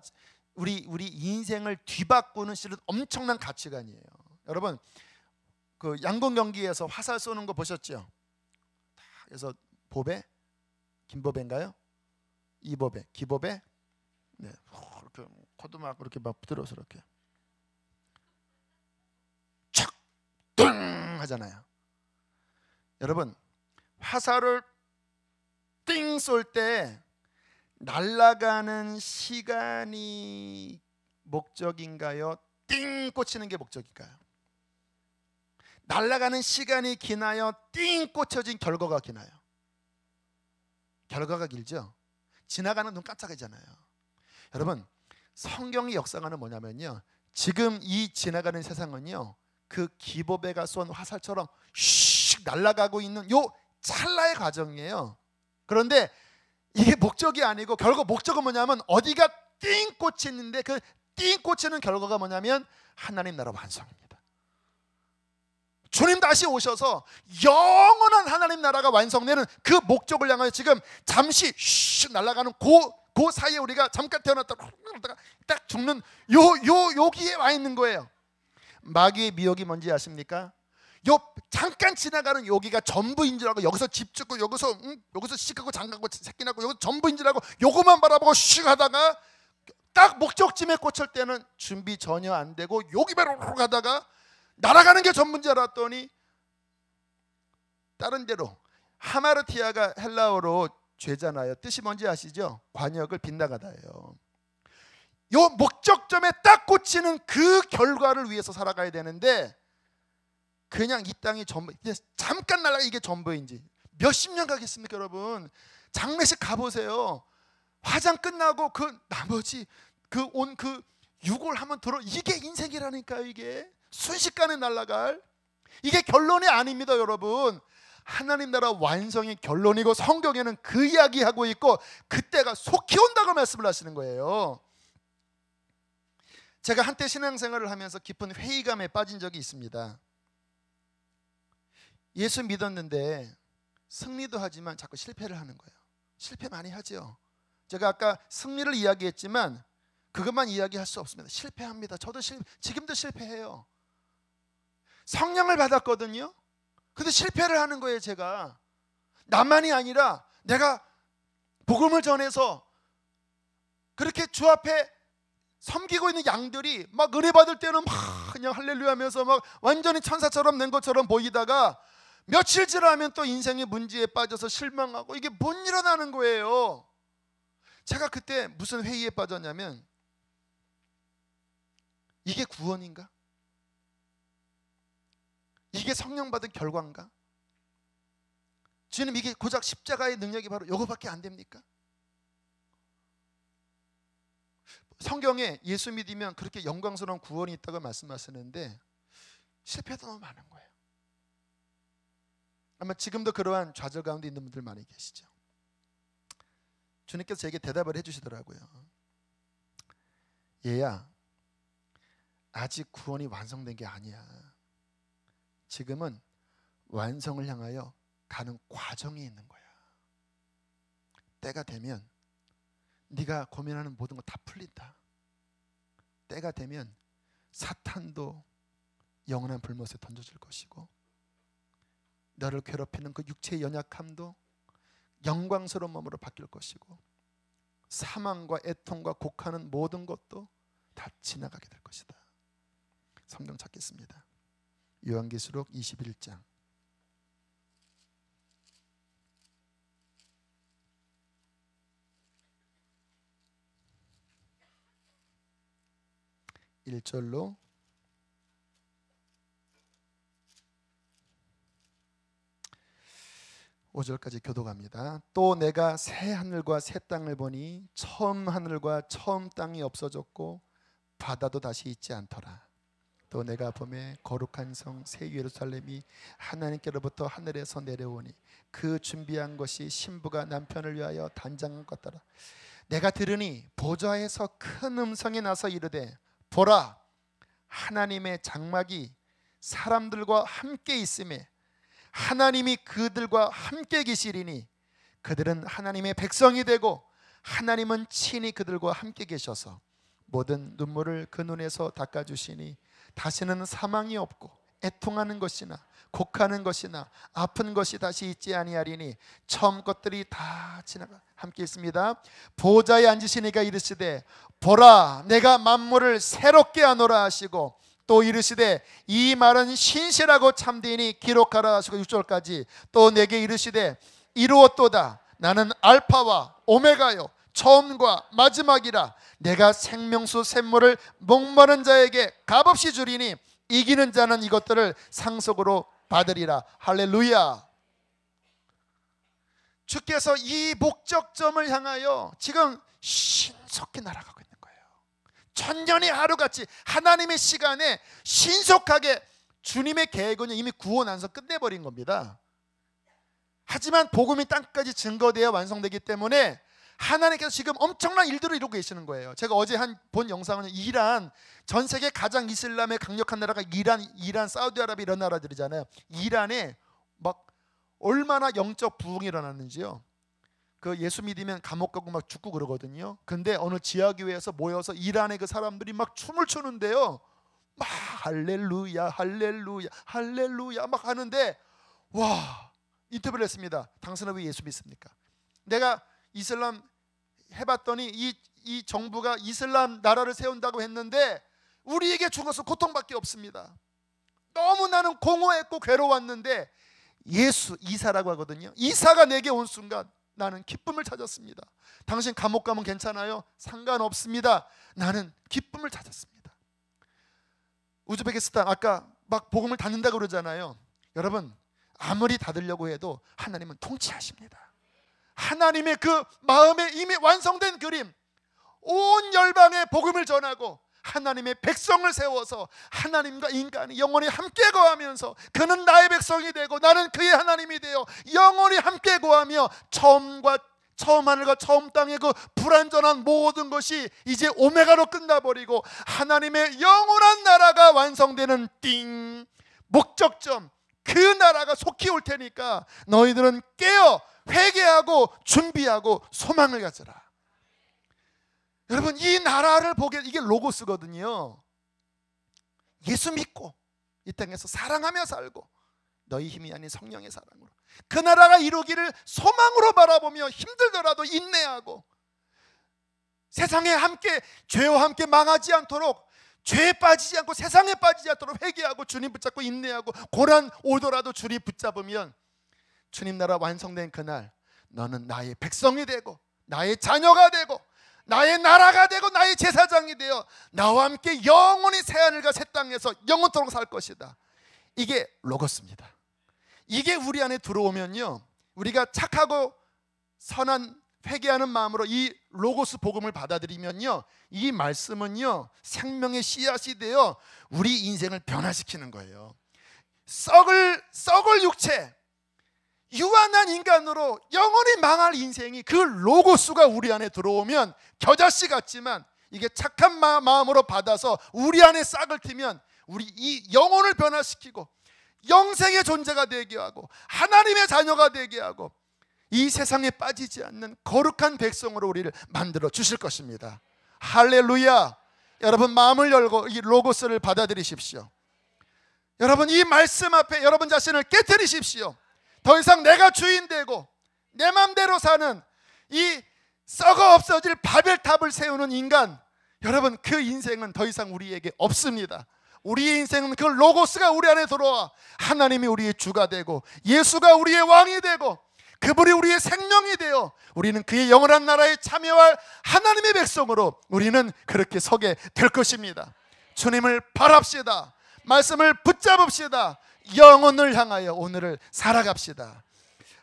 우리 인생을 뒤바꾸는 실은 엄청난 가치관이에요. 여러분 그 양궁 경기에서 화살 쏘는 거 보셨죠? 그래서 보배, 김보배인가요? 이보배, 기보배, 네, 이렇게 코도 막 이렇게 막 들어서 이렇게 촥 하잖아요. 여러분 화살을 띵 쏠 때 날아가는 시간이 목적인가요? 띵 꽂히는 게 목적인가요? 날아가는 시간이 기나요? 띵 꽂혀진 결과가 기나요? 결과가 길죠. 지나가는 눈 깜짝이잖아요. 여러분 성경의 역사관은 뭐냐면요, 지금 이 지나가는 세상은요 그 기보배가 쏜 화살처럼 슉 날아가고 있는 요 찰나의 과정이에요. 그런데 이게 목적이 아니고 결국 목적은 뭐냐면 어디가 띵 꽂히는데 그 띵 꽂히는 결과가 뭐냐면 하나님 나라 완성입니다. 주님 다시 오셔서 영원한 하나님 나라가 완성되는 그 목적을 향하여 지금 잠시 슉 날아가는 그 사이에 우리가 잠깐 태어났다가 딱 죽는 여기에 와 있는 거예요. 마귀의 미혹이 뭔지 아십니까? 요 잠깐 지나가는 여기가 전부인 줄 알고 여기서 집 짓고 여기서 시크고 장가고 새끼 낳고 여기서 전부인 줄 알고 요거만 바라보고 슉 하다가 딱 목적지에 꽂힐 때는 준비 전혀 안 되고 여기 바로 가다가 날아가는 게 전부인 줄 알았더니 다른 데로, 하마르티아가 헬라어로 죄잖아요. 뜻이 뭔지 아시죠? 관역을 빗나가다예요. 요 목적점에 딱 꽂히는 그 결과를 위해서 살아가야 되는데 그냥 이 땅이 전부, 잠깐 날아가 이게 전부인지 몇십 년 가겠습니까? 여러분 장례식 가보세요. 화장 끝나고 그 나머지 그 유골 한번 들어, 이게 인생이라니까요. 이게 순식간에 날아갈, 이게 결론이 아닙니다. 여러분 하나님 나라 완성이 결론이고 성경에는 그 이야기하고 있고 그때가 속히 온다고 말씀을 하시는 거예요. 제가 한때 신앙생활을 하면서 깊은 회의감에 빠진 적이 있습니다. 예수 믿었는데 승리도 하지만 자꾸 실패를 하는 거예요. 실패 많이 하죠. 제가 아까 승리를 이야기했지만 그것만 이야기할 수 없습니다. 실패합니다. 저도 지금도 실패해요. 성령을 받았거든요. 근데 실패를 하는 거예요. 제가 나만이 아니라 내가 복음을 전해서 그렇게 주 앞에 섬기고 있는 양들이 막 은혜 받을 때는 막 그냥 할렐루야 하면서 막 완전히 천사처럼 된 것처럼 보이다가 며칠 지나면 또 인생의 문제에 빠져서 실망하고 이게 못 일어나는 거예요. 제가 그때 무슨 회의에 빠졌냐면 이게 구원인가? 이게 성령 받은 결과인가? 주님, 이게 고작 십자가의 능력이 바로 이거밖에 안 됩니까? 성경에 예수 믿으면 그렇게 영광스러운 구원이 있다고 말씀하시는데 실패도 너무 많은 거예요. 아마 지금도 그러한 좌절 가운데 있는 분들 많이 계시죠. 주님께서 제게 대답을 해주시더라고요. 얘야, 아직 구원이 완성된 게 아니야. 지금은 완성을 향하여 가는 과정이 있는 거야. 때가 되면 네가 고민하는 모든 거 다 풀린다. 때가 되면 사탄도 영원한 불못에 던져질 것이고, 너를 괴롭히는 그 육체의 연약함도 영광스러운 몸으로 바뀔 것이고, 사망과 애통과 곡하는 모든 것도 다 지나가게 될 것이다. 성경 찾겠습니다. 요한계시록 21장 1절로 5절까지 교독합니다. 또 내가 새 하늘과 새 땅을 보니 처음 하늘과 처음 땅이 없어졌고 바다도 다시 있지 않더라. 또 내가 보매 거룩한 성 새 예루살렘이 하나님께로부터 하늘에서 내려오니 그 준비한 것이 신부가 남편을 위하여 단장한 것 같더라. 내가 들으니 보좌에서 큰 음성이 나서 이르되 보라, 하나님의 장막이 사람들과 함께 있음에 하나님이 그들과 함께 계시리니 그들은 하나님의 백성이 되고 하나님은 친히 그들과 함께 계셔서 모든 눈물을 그 눈에서 닦아주시니 다시는 사망이 없고 애통하는 것이나 곡하는 것이나 아픈 것이 다시 있지 아니하리니 처음 것들이 다 지나가. 함께 있습니다. 보좌에 앉으신 이가 이르시되 보라, 내가 만물을 새롭게 하노라 하시고 또 이르시되 이 말은 신실하고 참되니 기록하라 하시고 6절까지 또 내게 이르시되 이루었도다. 나는 알파와 오메가요 처음과 마지막이라. 내가 생명수 샘물을 목마른 자에게 값없이 주리니 이기는 자는 이것들을 상속으로 받으리라. 할렐루야. 주께서 이 목적점을 향하여 지금 신속히 날아가고 있는 거예요. 천년이 하루같이 하나님의 시간에 신속하게 주님의 계획은 이미 구원 안에서 끝내버린 겁니다. 하지만 복음이 땅까지 증거되어 완성되기 때문에 하나님께서 지금 엄청난 일들을 이루고 계시는 거예요. 제가 어제 본 영상은 이란, 전 세계 가장 이슬람의 강력한 나라가 이란, 사우디아라비아 이런 나라들이잖아요. 이란에 막 얼마나 영적 부흥이 일어났는지요. 그 예수 믿으면 감옥 가고 막 죽고 그러거든요. 근데 어느 지하교회에서 모여서 이란의 그 사람들이 막 춤을 추는데요. 막 할렐루야, 할렐루야, 할렐루야 막 하는데, 와, 인터뷰를 했습니다. 당신은 왜 예수 믿습니까? 내가 이슬람 해봤더니 이 정부가 이슬람 나라를 세운다고 했는데 우리에게 죽어서 고통밖에 없습니다. 너무 나는 공허했고 괴로웠는데 예수, 이사라고 하거든요. 이사가 내게 온 순간 나는 기쁨을 찾았습니다. 당신 감옥 가면 괜찮아요? 상관없습니다. 나는 기쁨을 찾았습니다. 우즈베키스탄 아까 막 복음을 닫는다고 그러잖아요. 여러분, 아무리 닫으려고 해도 하나님은 통치하십니다. 하나님의 그 마음에 이미 완성된 그림, 온 열방에 복음을 전하고 하나님의 백성을 세워서 하나님과 인간이 영원히 함께 거하면서 그는 나의 백성이 되고 나는 그의 하나님이 되어 영원히 함께 거하며 처음 하늘과 처음 땅의 그 불완전한 모든 것이 이제 오메가로 끝나버리고 하나님의 영원한 나라가 완성되는 띵 목적점, 그 나라가 속히 올 테니까 너희들은 깨어 회개하고 준비하고 소망을 가져라. 여러분, 이 나라를 보게, 이게 로고스거든요. 예수 믿고 이 땅에서 사랑하며 살고 너희 힘이 아닌 성령의 사랑으로 그 나라가 이루기를 소망으로 바라보며 힘들더라도 인내하고 세상에 함께, 죄와 함께 망하지 않도록, 죄에 빠지지 않고 세상에 빠지지 않도록 회개하고 주님 붙잡고 인내하고 고난 오더라도 주님 붙잡으면 주님 나라 완성된 그날 너는 나의 백성이 되고 나의 자녀가 되고 나의 나라가 되고 나의 제사장이 되어 나와 함께 영원히 새하늘과 새 땅에서 영원토록 살 것이다. 이게 로고스입니다. 이게 우리 안에 들어오면요, 우리가 착하고 선한 회개하는 마음으로 이 로고스 복음을 받아들이면요, 이 말씀은요 생명의 씨앗이 되어 우리 인생을 변화시키는 거예요. 썩을 육체, 유한한 인간으로 영원히 망할 인생이 그 로고스가 우리 안에 들어오면 겨자씨 같지만 이게 착한 마음으로 받아서 우리 안에 싹을 트면 우리 이 영혼을 변화시키고 영생의 존재가 되게 하고 하나님의 자녀가 되게 하고 이 세상에 빠지지 않는 거룩한 백성으로 우리를 만들어 주실 것입니다. 할렐루야. 여러분 마음을 열고 이 로고스를 받아들이십시오. 여러분 이 말씀 앞에 여러분 자신을 깨트리십시오. 더 이상 내가 주인 되고 내 맘대로 사는 이 썩어 없어질 바벨탑을 세우는 인간, 여러분 그 인생은 더 이상 우리에게 없습니다. 우리의 인생은 그 로고스가 우리 안에 들어와 하나님이 우리의 주가 되고 예수가 우리의 왕이 되고 그분이 우리의 생명이 되어 우리는 그의 영원한 나라에 참여할 하나님의 백성으로 우리는 그렇게 서게 될 것입니다. 주님을 바랍시다. 말씀을 붙잡읍시다. 영혼을 향하여 오늘을 살아갑시다.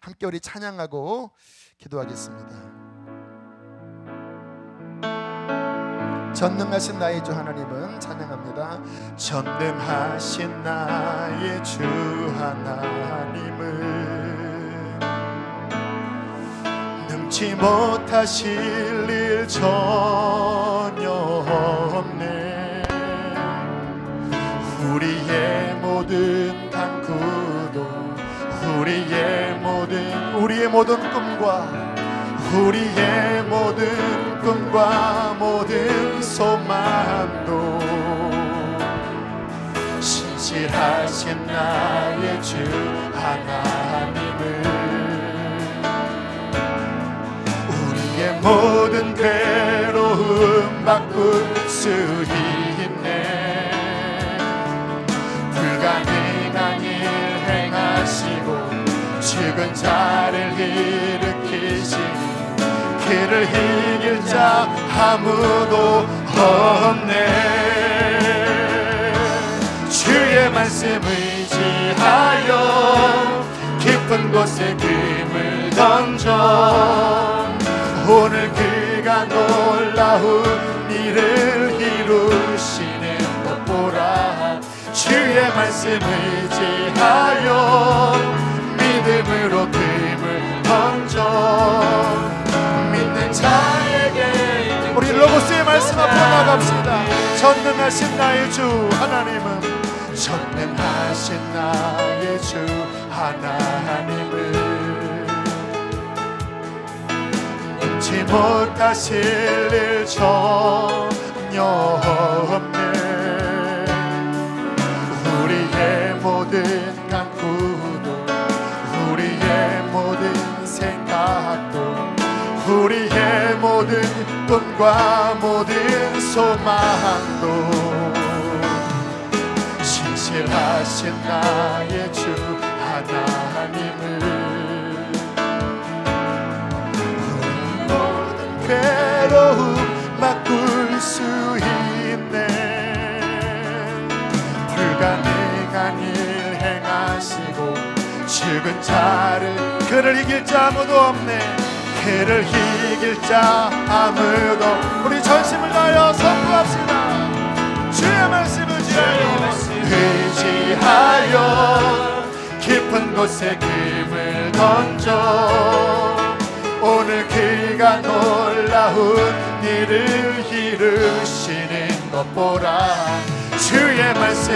함께 우리 찬양하고 기도하겠습니다. 전능하신 나의 주 하나님은 찬양합니다. 전능하신 나의 주 하나님은 능치 못하실 일 전혀 없네. 우리의 모든 간구도 우리의 모든 꿈과 우리의 모든 꿈과 모든 소망도 신실하신 나의 주 하나님을 우리의 모든 괴로움 바꿀 수 있네. 불가능한 일 행하시고 죽은 자를 일으키시니 그를 이길 자 아무도 없네. 주의 말씀 의지하여 깊은 곳에 금을 던져 오늘 그가 놀라운 일을 이루시는 것 보라. 주의 말씀 의지하여 믿음으로 금을 던져 믿는 자에게 우리 로고스의 말씀 앞으로 나갑시다. 전능하신 나의 주 하나님은 전능하신 나의 주 하나님은 능치 못하실 일 전혀 없네. 우리의 모든 간구도 우리의 모든 생각도 우리의 모든 꿈과 모든 소망도 신실하신 나의 주 하나님을 우리 모든 괴로움 바꿀 수 있네. 불가능한 일 행하시고 죽은 자를 그를 이길 자 아무도 없네. 그를 이길 자 아무도. 우리 전심을 다하여 선포합시다. 주의 말씀을 의지하여 깊은 곳에 금을 던져 오늘 그가 놀라운 일을 이루시는 것 보라. 주의 말씀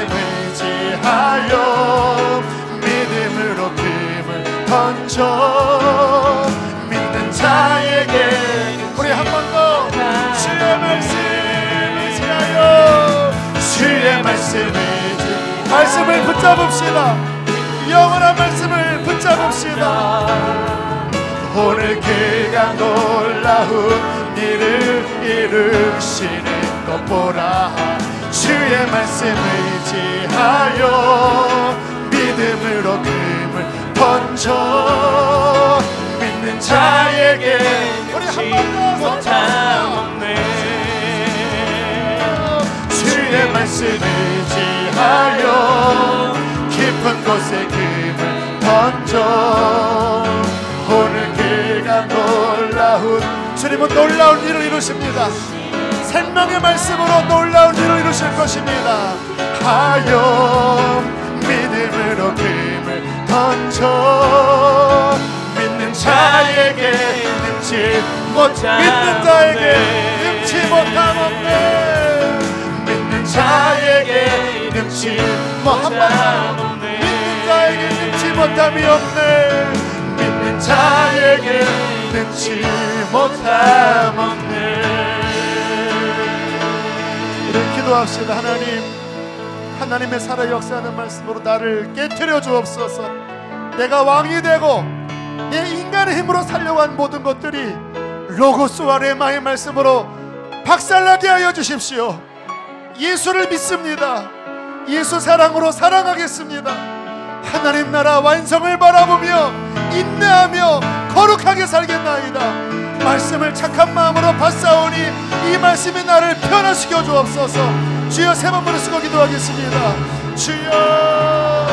의지하여 믿음으로 금을 던져 믿는 자에게 우리 한 번 더 주의 말씀 의지하여 주의 말씀을 붙잡읍시다. 영원한 말씀을 붙잡읍시다. 오늘 그가 놀라운 일을 이루시는 것 보라. 주의 말씀 의지하여 믿음으로 금을 던져 믿는 자에게 우리 한 번 더 주의 말씀 의지하여 깊은 깊은 곳에 금을 던져 오늘 그가 놀라운 주님은 놀라운 일을 이루십니다. 생명의 말씀으로 놀라운 일을 이루실 것입니다. 하여 믿음으로 금을 던져 믿는 자에게 능치 못함 믿는 자에게 능치 못함 없네. 믿는 자에게 능치 못함 없네. 믿는 자에게 능치 못함이 없네. 믿는 자에게 능치 못함 없네. 우리 기도합시다. 하나님의 살아 역사하는 말씀으로 나를 깨트려 주옵소서. 내가 왕이 되고 내 인간의 힘으로 살려간 모든 것들이 로고스와 레마의 말씀으로 박살나게 하여 주십시오. 예수를 믿습니다. 예수 사랑으로 사랑하겠습니다. 하나님 나라 완성을 바라보며 인내하며 거룩하게 살겠나이다. 말씀을 착한 마음으로 받사오니 이 말씀이 나를 변화시켜 주옵소서. 주여 세 번 부르시고 기도하겠습니다. 주여